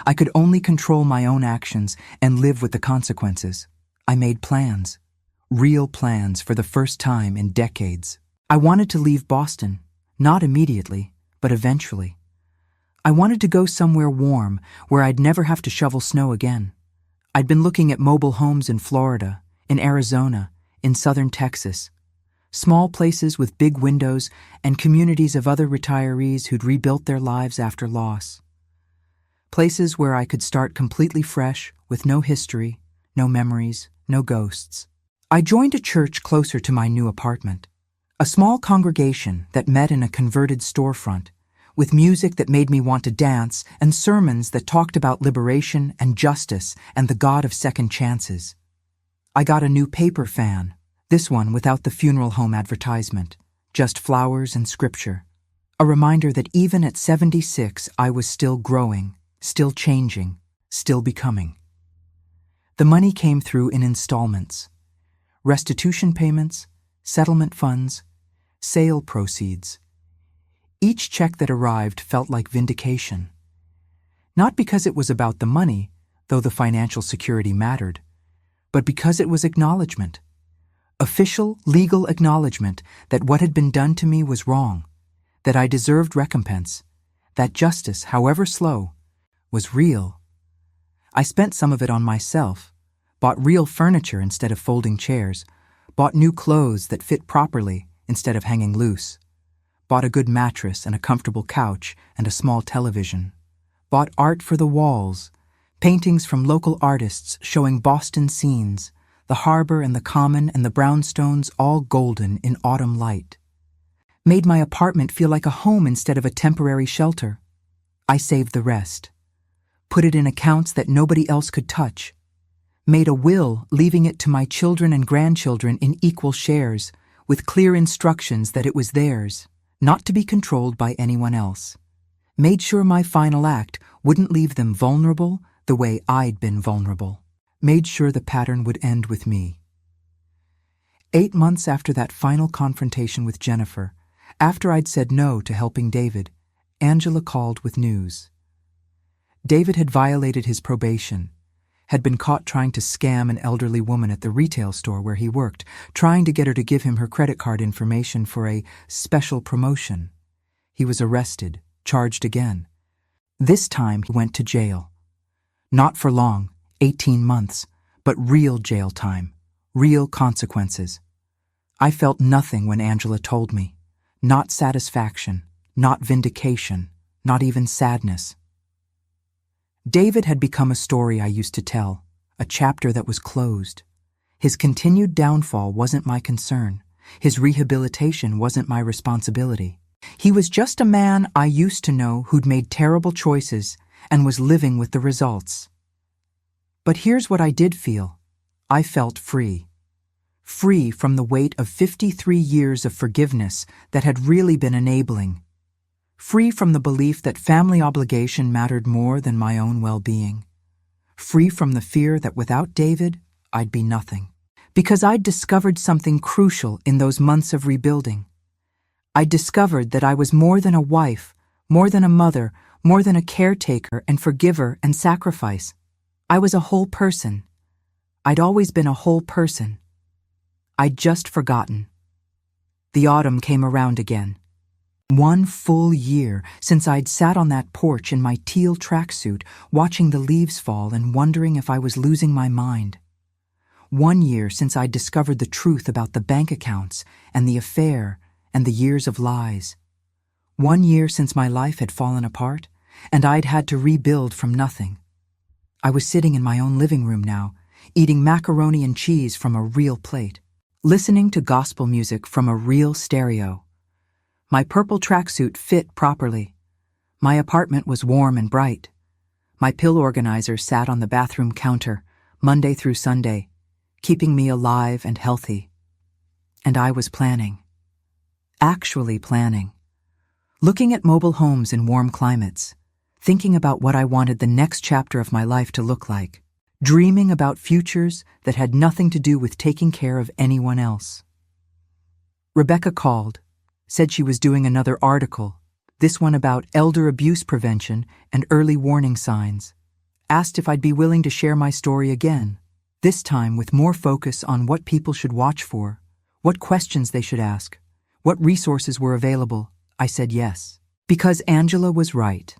I could only control my own actions and live with the consequences. I made plans, real plans for the first time in decades. I wanted to leave Boston, not immediately, but eventually. I wanted to go somewhere warm where I'd never have to shovel snow again. I'd been looking at mobile homes in Florida, in Arizona, in southern Texas, small places with big windows and communities of other retirees who'd rebuilt their lives after loss. Places where I could start completely fresh with no history, no memories, no ghosts. I joined a church closer to my new apartment, a small congregation that met in a converted storefront, with music that made me want to dance and sermons that talked about liberation and justice and the God of second chances. I got a new paper fan, this one without the funeral home advertisement, just flowers and scripture. A reminder that even at 76, I was still growing, still changing, still becoming. The money came through in installments. Restitution payments, settlement funds, sale proceeds. Each check that arrived felt like vindication. Not because it was about the money, though the financial security mattered, but because it was acknowledgement. Official, legal acknowledgement that what had been done to me was wrong, that I deserved recompense, that justice, however slow, was real. I spent some of it on myself, bought real furniture instead of folding chairs, bought new clothes that fit properly instead of hanging loose, bought a good mattress and a comfortable couch and a small television, bought art for the walls, paintings from local artists showing Boston scenes, the harbor and the common and the brownstones all golden in autumn light. Made my apartment feel like a home instead of a temporary shelter. I saved the rest. Put it in accounts that nobody else could touch. Made a will leaving it to my children and grandchildren in equal shares, with clear instructions that it was theirs, not to be controlled by anyone else. Made sure my final act wouldn't leave them vulnerable the way I'd been vulnerable. Made sure the pattern would end with me. 8 months after that final confrontation with Jennifer, after I'd said no to helping David, Angela called with news. David had violated his probation, had been caught trying to scam an elderly woman at the retail store where he worked, trying to get her to give him her credit card information for a special promotion. He was arrested, charged again. This time he went to jail. Not for long, 18 months, but real jail time, real consequences. I felt nothing when Angela told me. Not satisfaction, not vindication, not even sadness. David had become a story I used to tell, a chapter that was closed. His continued downfall wasn't my concern. His rehabilitation wasn't my responsibility. He was just a man I used to know who'd made terrible choices and was living with the results. But here's what I did feel. I felt free. Free from the weight of 53 years of forgiveness that had really been enabling. Free from the belief that family obligation mattered more than my own well-being. Free from the fear that without David, I'd be nothing. Because I'd discovered something crucial in those months of rebuilding. I'd discovered that I was more than a wife, more than a mother, more than a caretaker and forgiver and sacrifice. I was a whole person. I'd always been a whole person. I'd just forgotten. The autumn came around again. 1 full year since I'd sat on that porch in my teal tracksuit, watching the leaves fall and wondering if I was losing my mind. 1 year since I'd discovered the truth about the bank accounts and the affair and the years of lies. 1 year since my life had fallen apart and I'd had to rebuild from nothing. I was sitting in my own living room now, eating macaroni and cheese from a real plate, listening to gospel music from a real stereo. My purple tracksuit fit properly. My apartment was warm and bright. My pill organizer sat on the bathroom counter, Monday through Sunday, keeping me alive and healthy. And I was planning. Actually planning. Looking at mobile homes in warm climates, thinking about what I wanted the next chapter of my life to look like, dreaming about futures that had nothing to do with taking care of anyone else. Rebecca called. Said she was doing another article, this one about elder abuse prevention and early warning signs. Asked if I'd be willing to share my story again, this time with more focus on what people should watch for, what questions they should ask, what resources were available. I said yes, because Angela was right.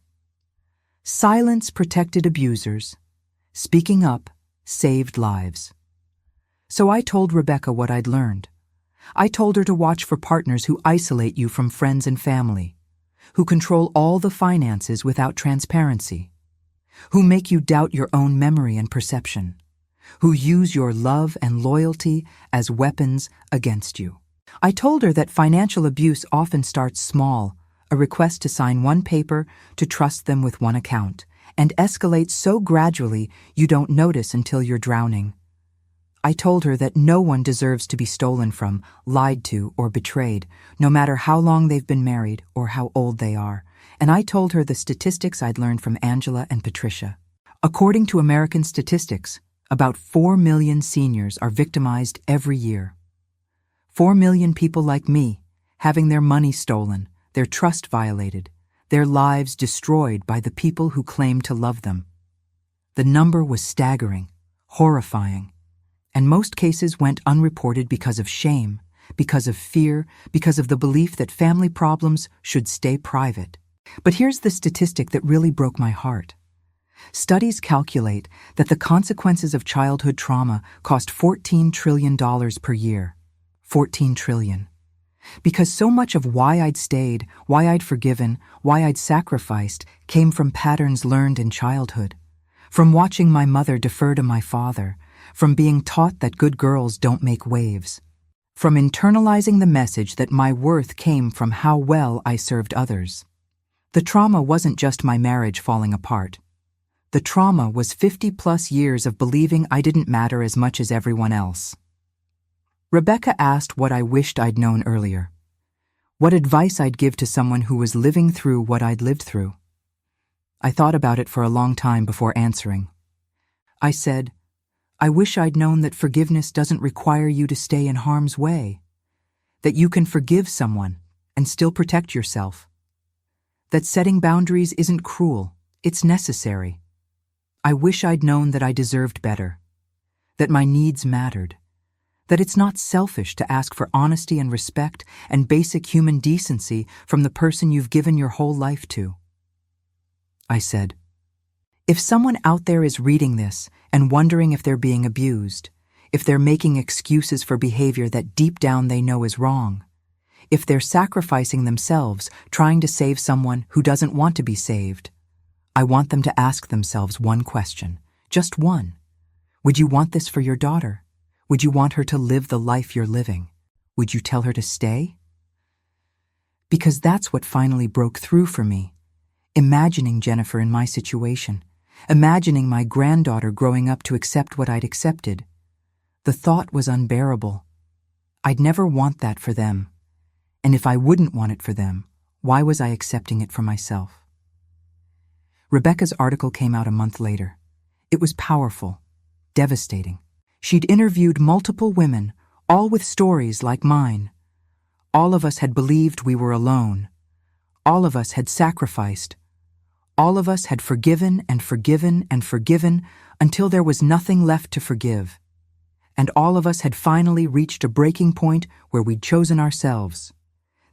Silence protected abusers. Speaking up saved lives. So I told Rebecca what I'd learned. I told her to watch for partners who isolate you from friends and family, who control all the finances without transparency, who make you doubt your own memory and perception, who use your love and loyalty as weapons against you. I told her that financial abuse often starts small, a request to sign one paper to trust them with one account, and escalates so gradually you don't notice until you're drowning. I told her that no one deserves to be stolen from, lied to, or betrayed, no matter how long they've been married or how old they are. And I told her the statistics I'd learned from Angela and Patricia. According to American statistics, about 4 million seniors are victimized every year. 4 million people like me, having their money stolen, their trust violated, their lives destroyed by the people who claim to love them. The number was staggering, horrifying. And most cases went unreported because of shame, because of fear, because of the belief that family problems should stay private. But here's the statistic that really broke my heart. Studies calculate that the consequences of childhood trauma cost $14 trillion per year. 14 trillion. Because so much of why I'd stayed, why I'd forgiven, why I'd sacrificed came from patterns learned in childhood. From watching my mother defer to my father, from being taught that good girls don't make waves, from internalizing the message that my worth came from how well I served others. The trauma wasn't just my marriage falling apart. The trauma was 50-plus years of believing I didn't matter as much as everyone else. Rebecca asked what I wished I'd known earlier, what advice I'd give to someone who was living through what I'd lived through. I thought about it for a long time before answering. I said, I wish I'd known that forgiveness doesn't require you to stay in harm's way, that you can forgive someone and still protect yourself, that setting boundaries isn't cruel, it's necessary. I wish I'd known that I deserved better, that my needs mattered, that it's not selfish to ask for honesty and respect and basic human decency from the person you've given your whole life to. I said, if someone out there is reading this and wondering if they're being abused, if they're making excuses for behavior that deep down they know is wrong, if they're sacrificing themselves trying to save someone who doesn't want to be saved, I want them to ask themselves one question, just one. Would you want this for your daughter? Would you want her to live the life you're living? Would you tell her to stay? Because that's what finally broke through for me. Imagining Jennifer in my situation, imagining my granddaughter growing up to accept what I'd accepted. The thought was unbearable. I'd never want that for them. And if I wouldn't want it for them, why was I accepting it for myself? Rebecca's article came out a month later. It was powerful, devastating. She'd interviewed multiple women, all with stories like mine. All of us had believed we were alone. All of us had sacrificed. All of us had forgiven and forgiven and forgiven until there was nothing left to forgive. And all of us had finally reached a breaking point where we'd chosen ourselves.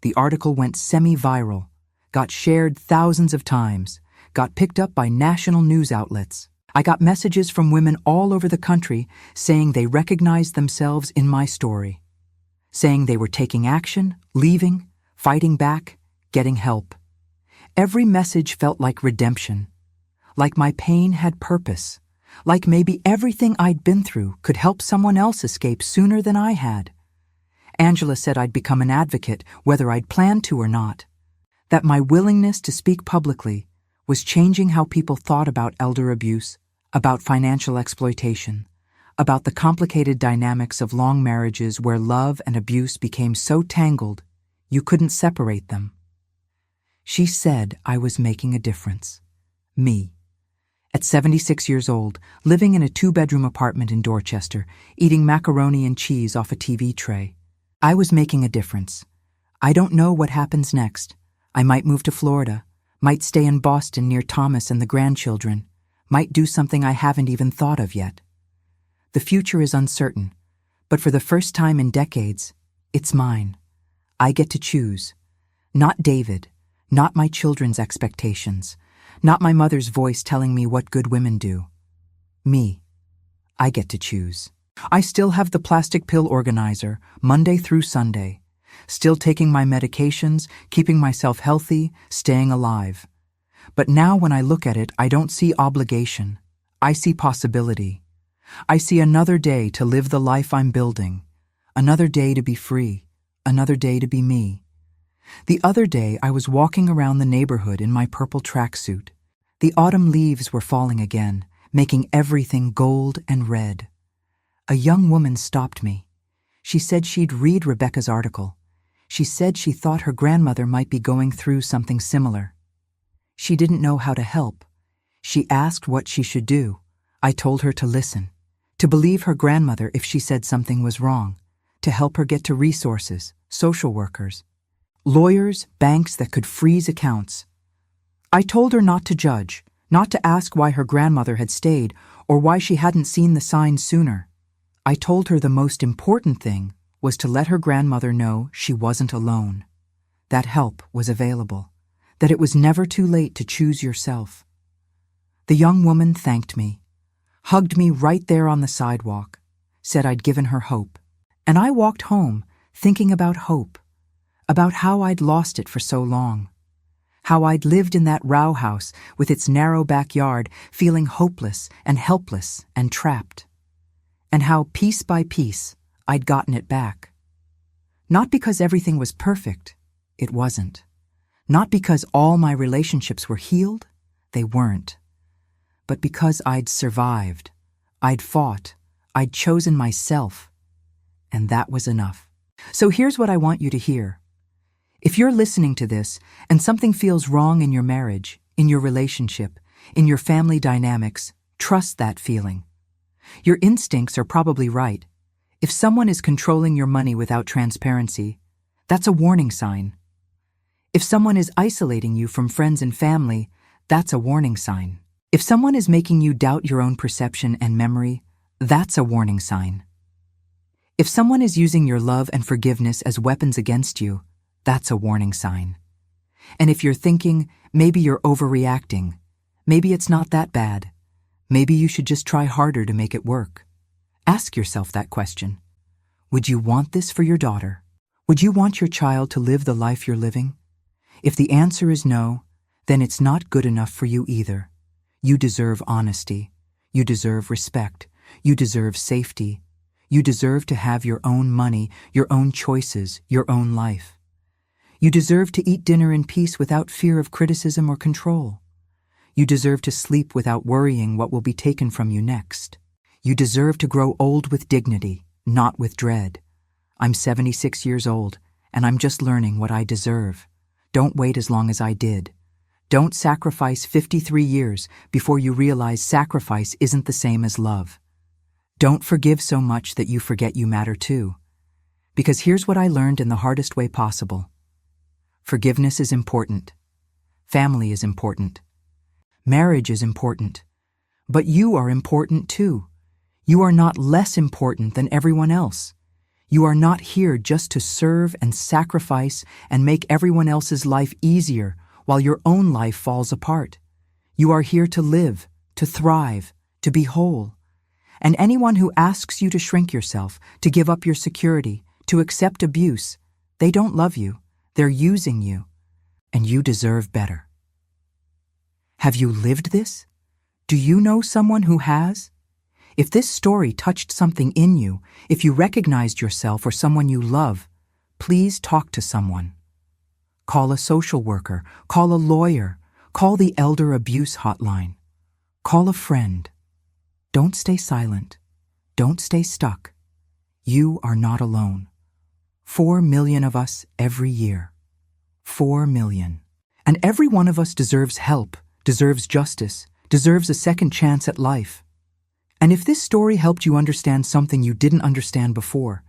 The article went semi-viral, got shared thousands of times, got picked up by national news outlets. I got messages from women all over the country saying they recognized themselves in my story, saying they were taking action, leaving, fighting back, getting help. Every message felt like redemption, like my pain had purpose, like maybe everything I'd been through could help someone else escape sooner than I had. Angela said I'd become an advocate whether I'd planned to or not, that my willingness to speak publicly was changing how people thought about elder abuse, about financial exploitation, about the complicated dynamics of long marriages where love and abuse became so tangled you couldn't separate them. She said I was making a difference. Me. At 76 years old, living in a 2-bedroom apartment in Dorchester, eating macaroni and cheese off a TV tray. I was making a difference. I don't know what happens next. I might move to Florida, might stay in Boston near Thomas and the grandchildren, might do something I haven't even thought of yet. The future is uncertain, but for the first time in decades, it's mine. I get to choose. Not David, not my children's expectations, not my mother's voice telling me what good women do. Me. I get to choose. I still have the plastic pill organizer, Monday through Sunday, still taking my medications, keeping myself healthy, staying alive. But now when I look at it, I don't see obligation. I see possibility. I see another day to live the life I'm building, another day to be free, another day to be me. The other day I was walking around the neighborhood in my purple tracksuit. The autumn leaves were falling again, making everything gold and red. A young woman stopped me. She said she'd read Rebecca's article. She said she thought her grandmother might be going through something similar. She didn't know how to help. She asked what she should do. I told her to listen, to believe her grandmother if she said something was wrong, to help her get to resources, social workers, lawyers, banks that could freeze accounts. I told her not to judge, not to ask why her grandmother had stayed or why she hadn't seen the signs sooner. I told her the most important thing was to let her grandmother know she wasn't alone, that help was available, that it was never too late to choose yourself. The young woman thanked me, hugged me right there on the sidewalk, said I'd given her hope, and I walked home thinking about hope, about how I'd lost it for so long, how I'd lived in that row house with its narrow backyard feeling hopeless and helpless and trapped, and how piece by piece I'd gotten it back. Not because everything was perfect, it wasn't. Not because all my relationships were healed, they weren't. But because I'd survived, I'd fought, I'd chosen myself, and that was enough. So here's what I want you to hear. If you're listening to this and something feels wrong in your marriage, in your relationship, In your family dynamics, trust that feeling. Your instincts are probably right. If someone is controlling your money without transparency, that's a warning sign. If someone is isolating you from friends and family, that's a warning sign. If someone is making you doubt your own perception and memory, that's a warning sign. If someone is using your love and forgiveness as weapons against you, that's a warning sign. And if you're thinking, maybe you're overreacting, maybe it's not that bad, maybe you should just try harder to make it work. Ask yourself that question. Would you want this for your daughter? Would you want your child to live the life you're living? If the answer is no, then it's not good enough for you either. You deserve honesty. You deserve respect. You deserve safety. You deserve to have your own money, your own choices, your own life. You deserve to eat dinner in peace without fear of criticism or control. You deserve to sleep without worrying what will be taken from you next. You deserve to grow old with dignity, not with dread. I'm 76 years old, and I'm just learning what I deserve. Don't wait as long as I did. Don't sacrifice 53 years before you realize sacrifice isn't the same as love. Don't forgive so much that you forget you matter too. Because here's what I learned in the hardest way possible. Forgiveness is important. Family is important. Marriage is important. But you are important too. You are not less important than everyone else. You are not here just to serve and sacrifice and make everyone else's life easier while your own life falls apart. You are here to live, to thrive, to be whole. And anyone who asks you to shrink yourself, to give up your security, to accept abuse, they don't love you. They're using you. And you deserve better. Have you lived this? Do you know someone who has? If this story touched something in you, if you recognized yourself or someone you love, please talk to someone. Call a social worker, call a lawyer, call the elder abuse hotline. Call a friend. Don't stay silent. Don't stay stuck. You are not alone. 4 million of us every year. 4 million. And every one of us deserves help, deserves justice, deserves a second chance at life. And if this story helped you understand something you didn't understand before,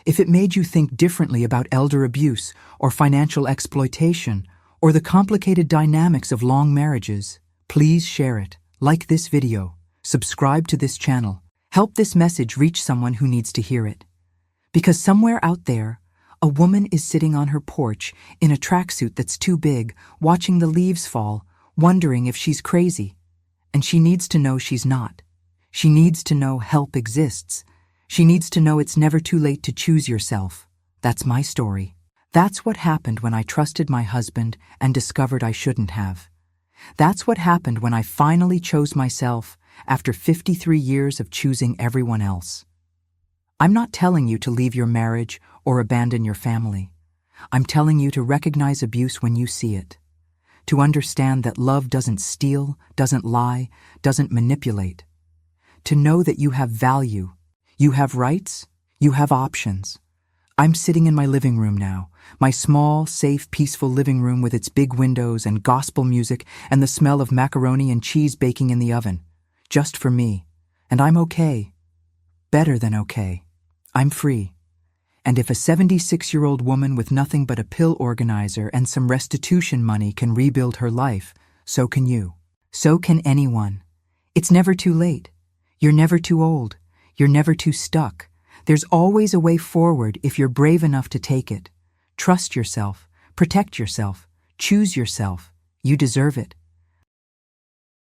if it made you think differently about elder abuse or financial exploitation or the complicated dynamics of long marriages, please share it, like this video, subscribe to this channel, help this message reach someone who needs to hear it. Because somewhere out there, a woman is sitting on her porch in a tracksuit that's too big, watching the leaves fall, wondering if she's crazy. And she needs to know she's not. She needs to know help exists. She needs to know it's never too late to choose yourself. That's my story. That's what happened when I trusted my husband and discovered I shouldn't have. That's what happened when I finally chose myself after 53 years of choosing everyone else. I'm not telling you to leave your marriage or abandon your family. I'm telling you to recognize abuse when you see it. To understand that love doesn't steal, doesn't lie, doesn't manipulate. To know that you have value, you have rights, you have options. I'm sitting in my living room now, my small, safe, peaceful living room with its big windows and gospel music and the smell of macaroni and cheese baking in the oven, just for me. And I'm okay. Better than okay. I'm free. And if a 76-year-old woman with nothing but a pill organizer and some restitution money can rebuild her life, so can you. So can anyone. It's never too late. You're never too old. You're never too stuck. There's always a way forward if you're brave enough to take it. Trust yourself. Protect yourself. Choose yourself. You deserve it.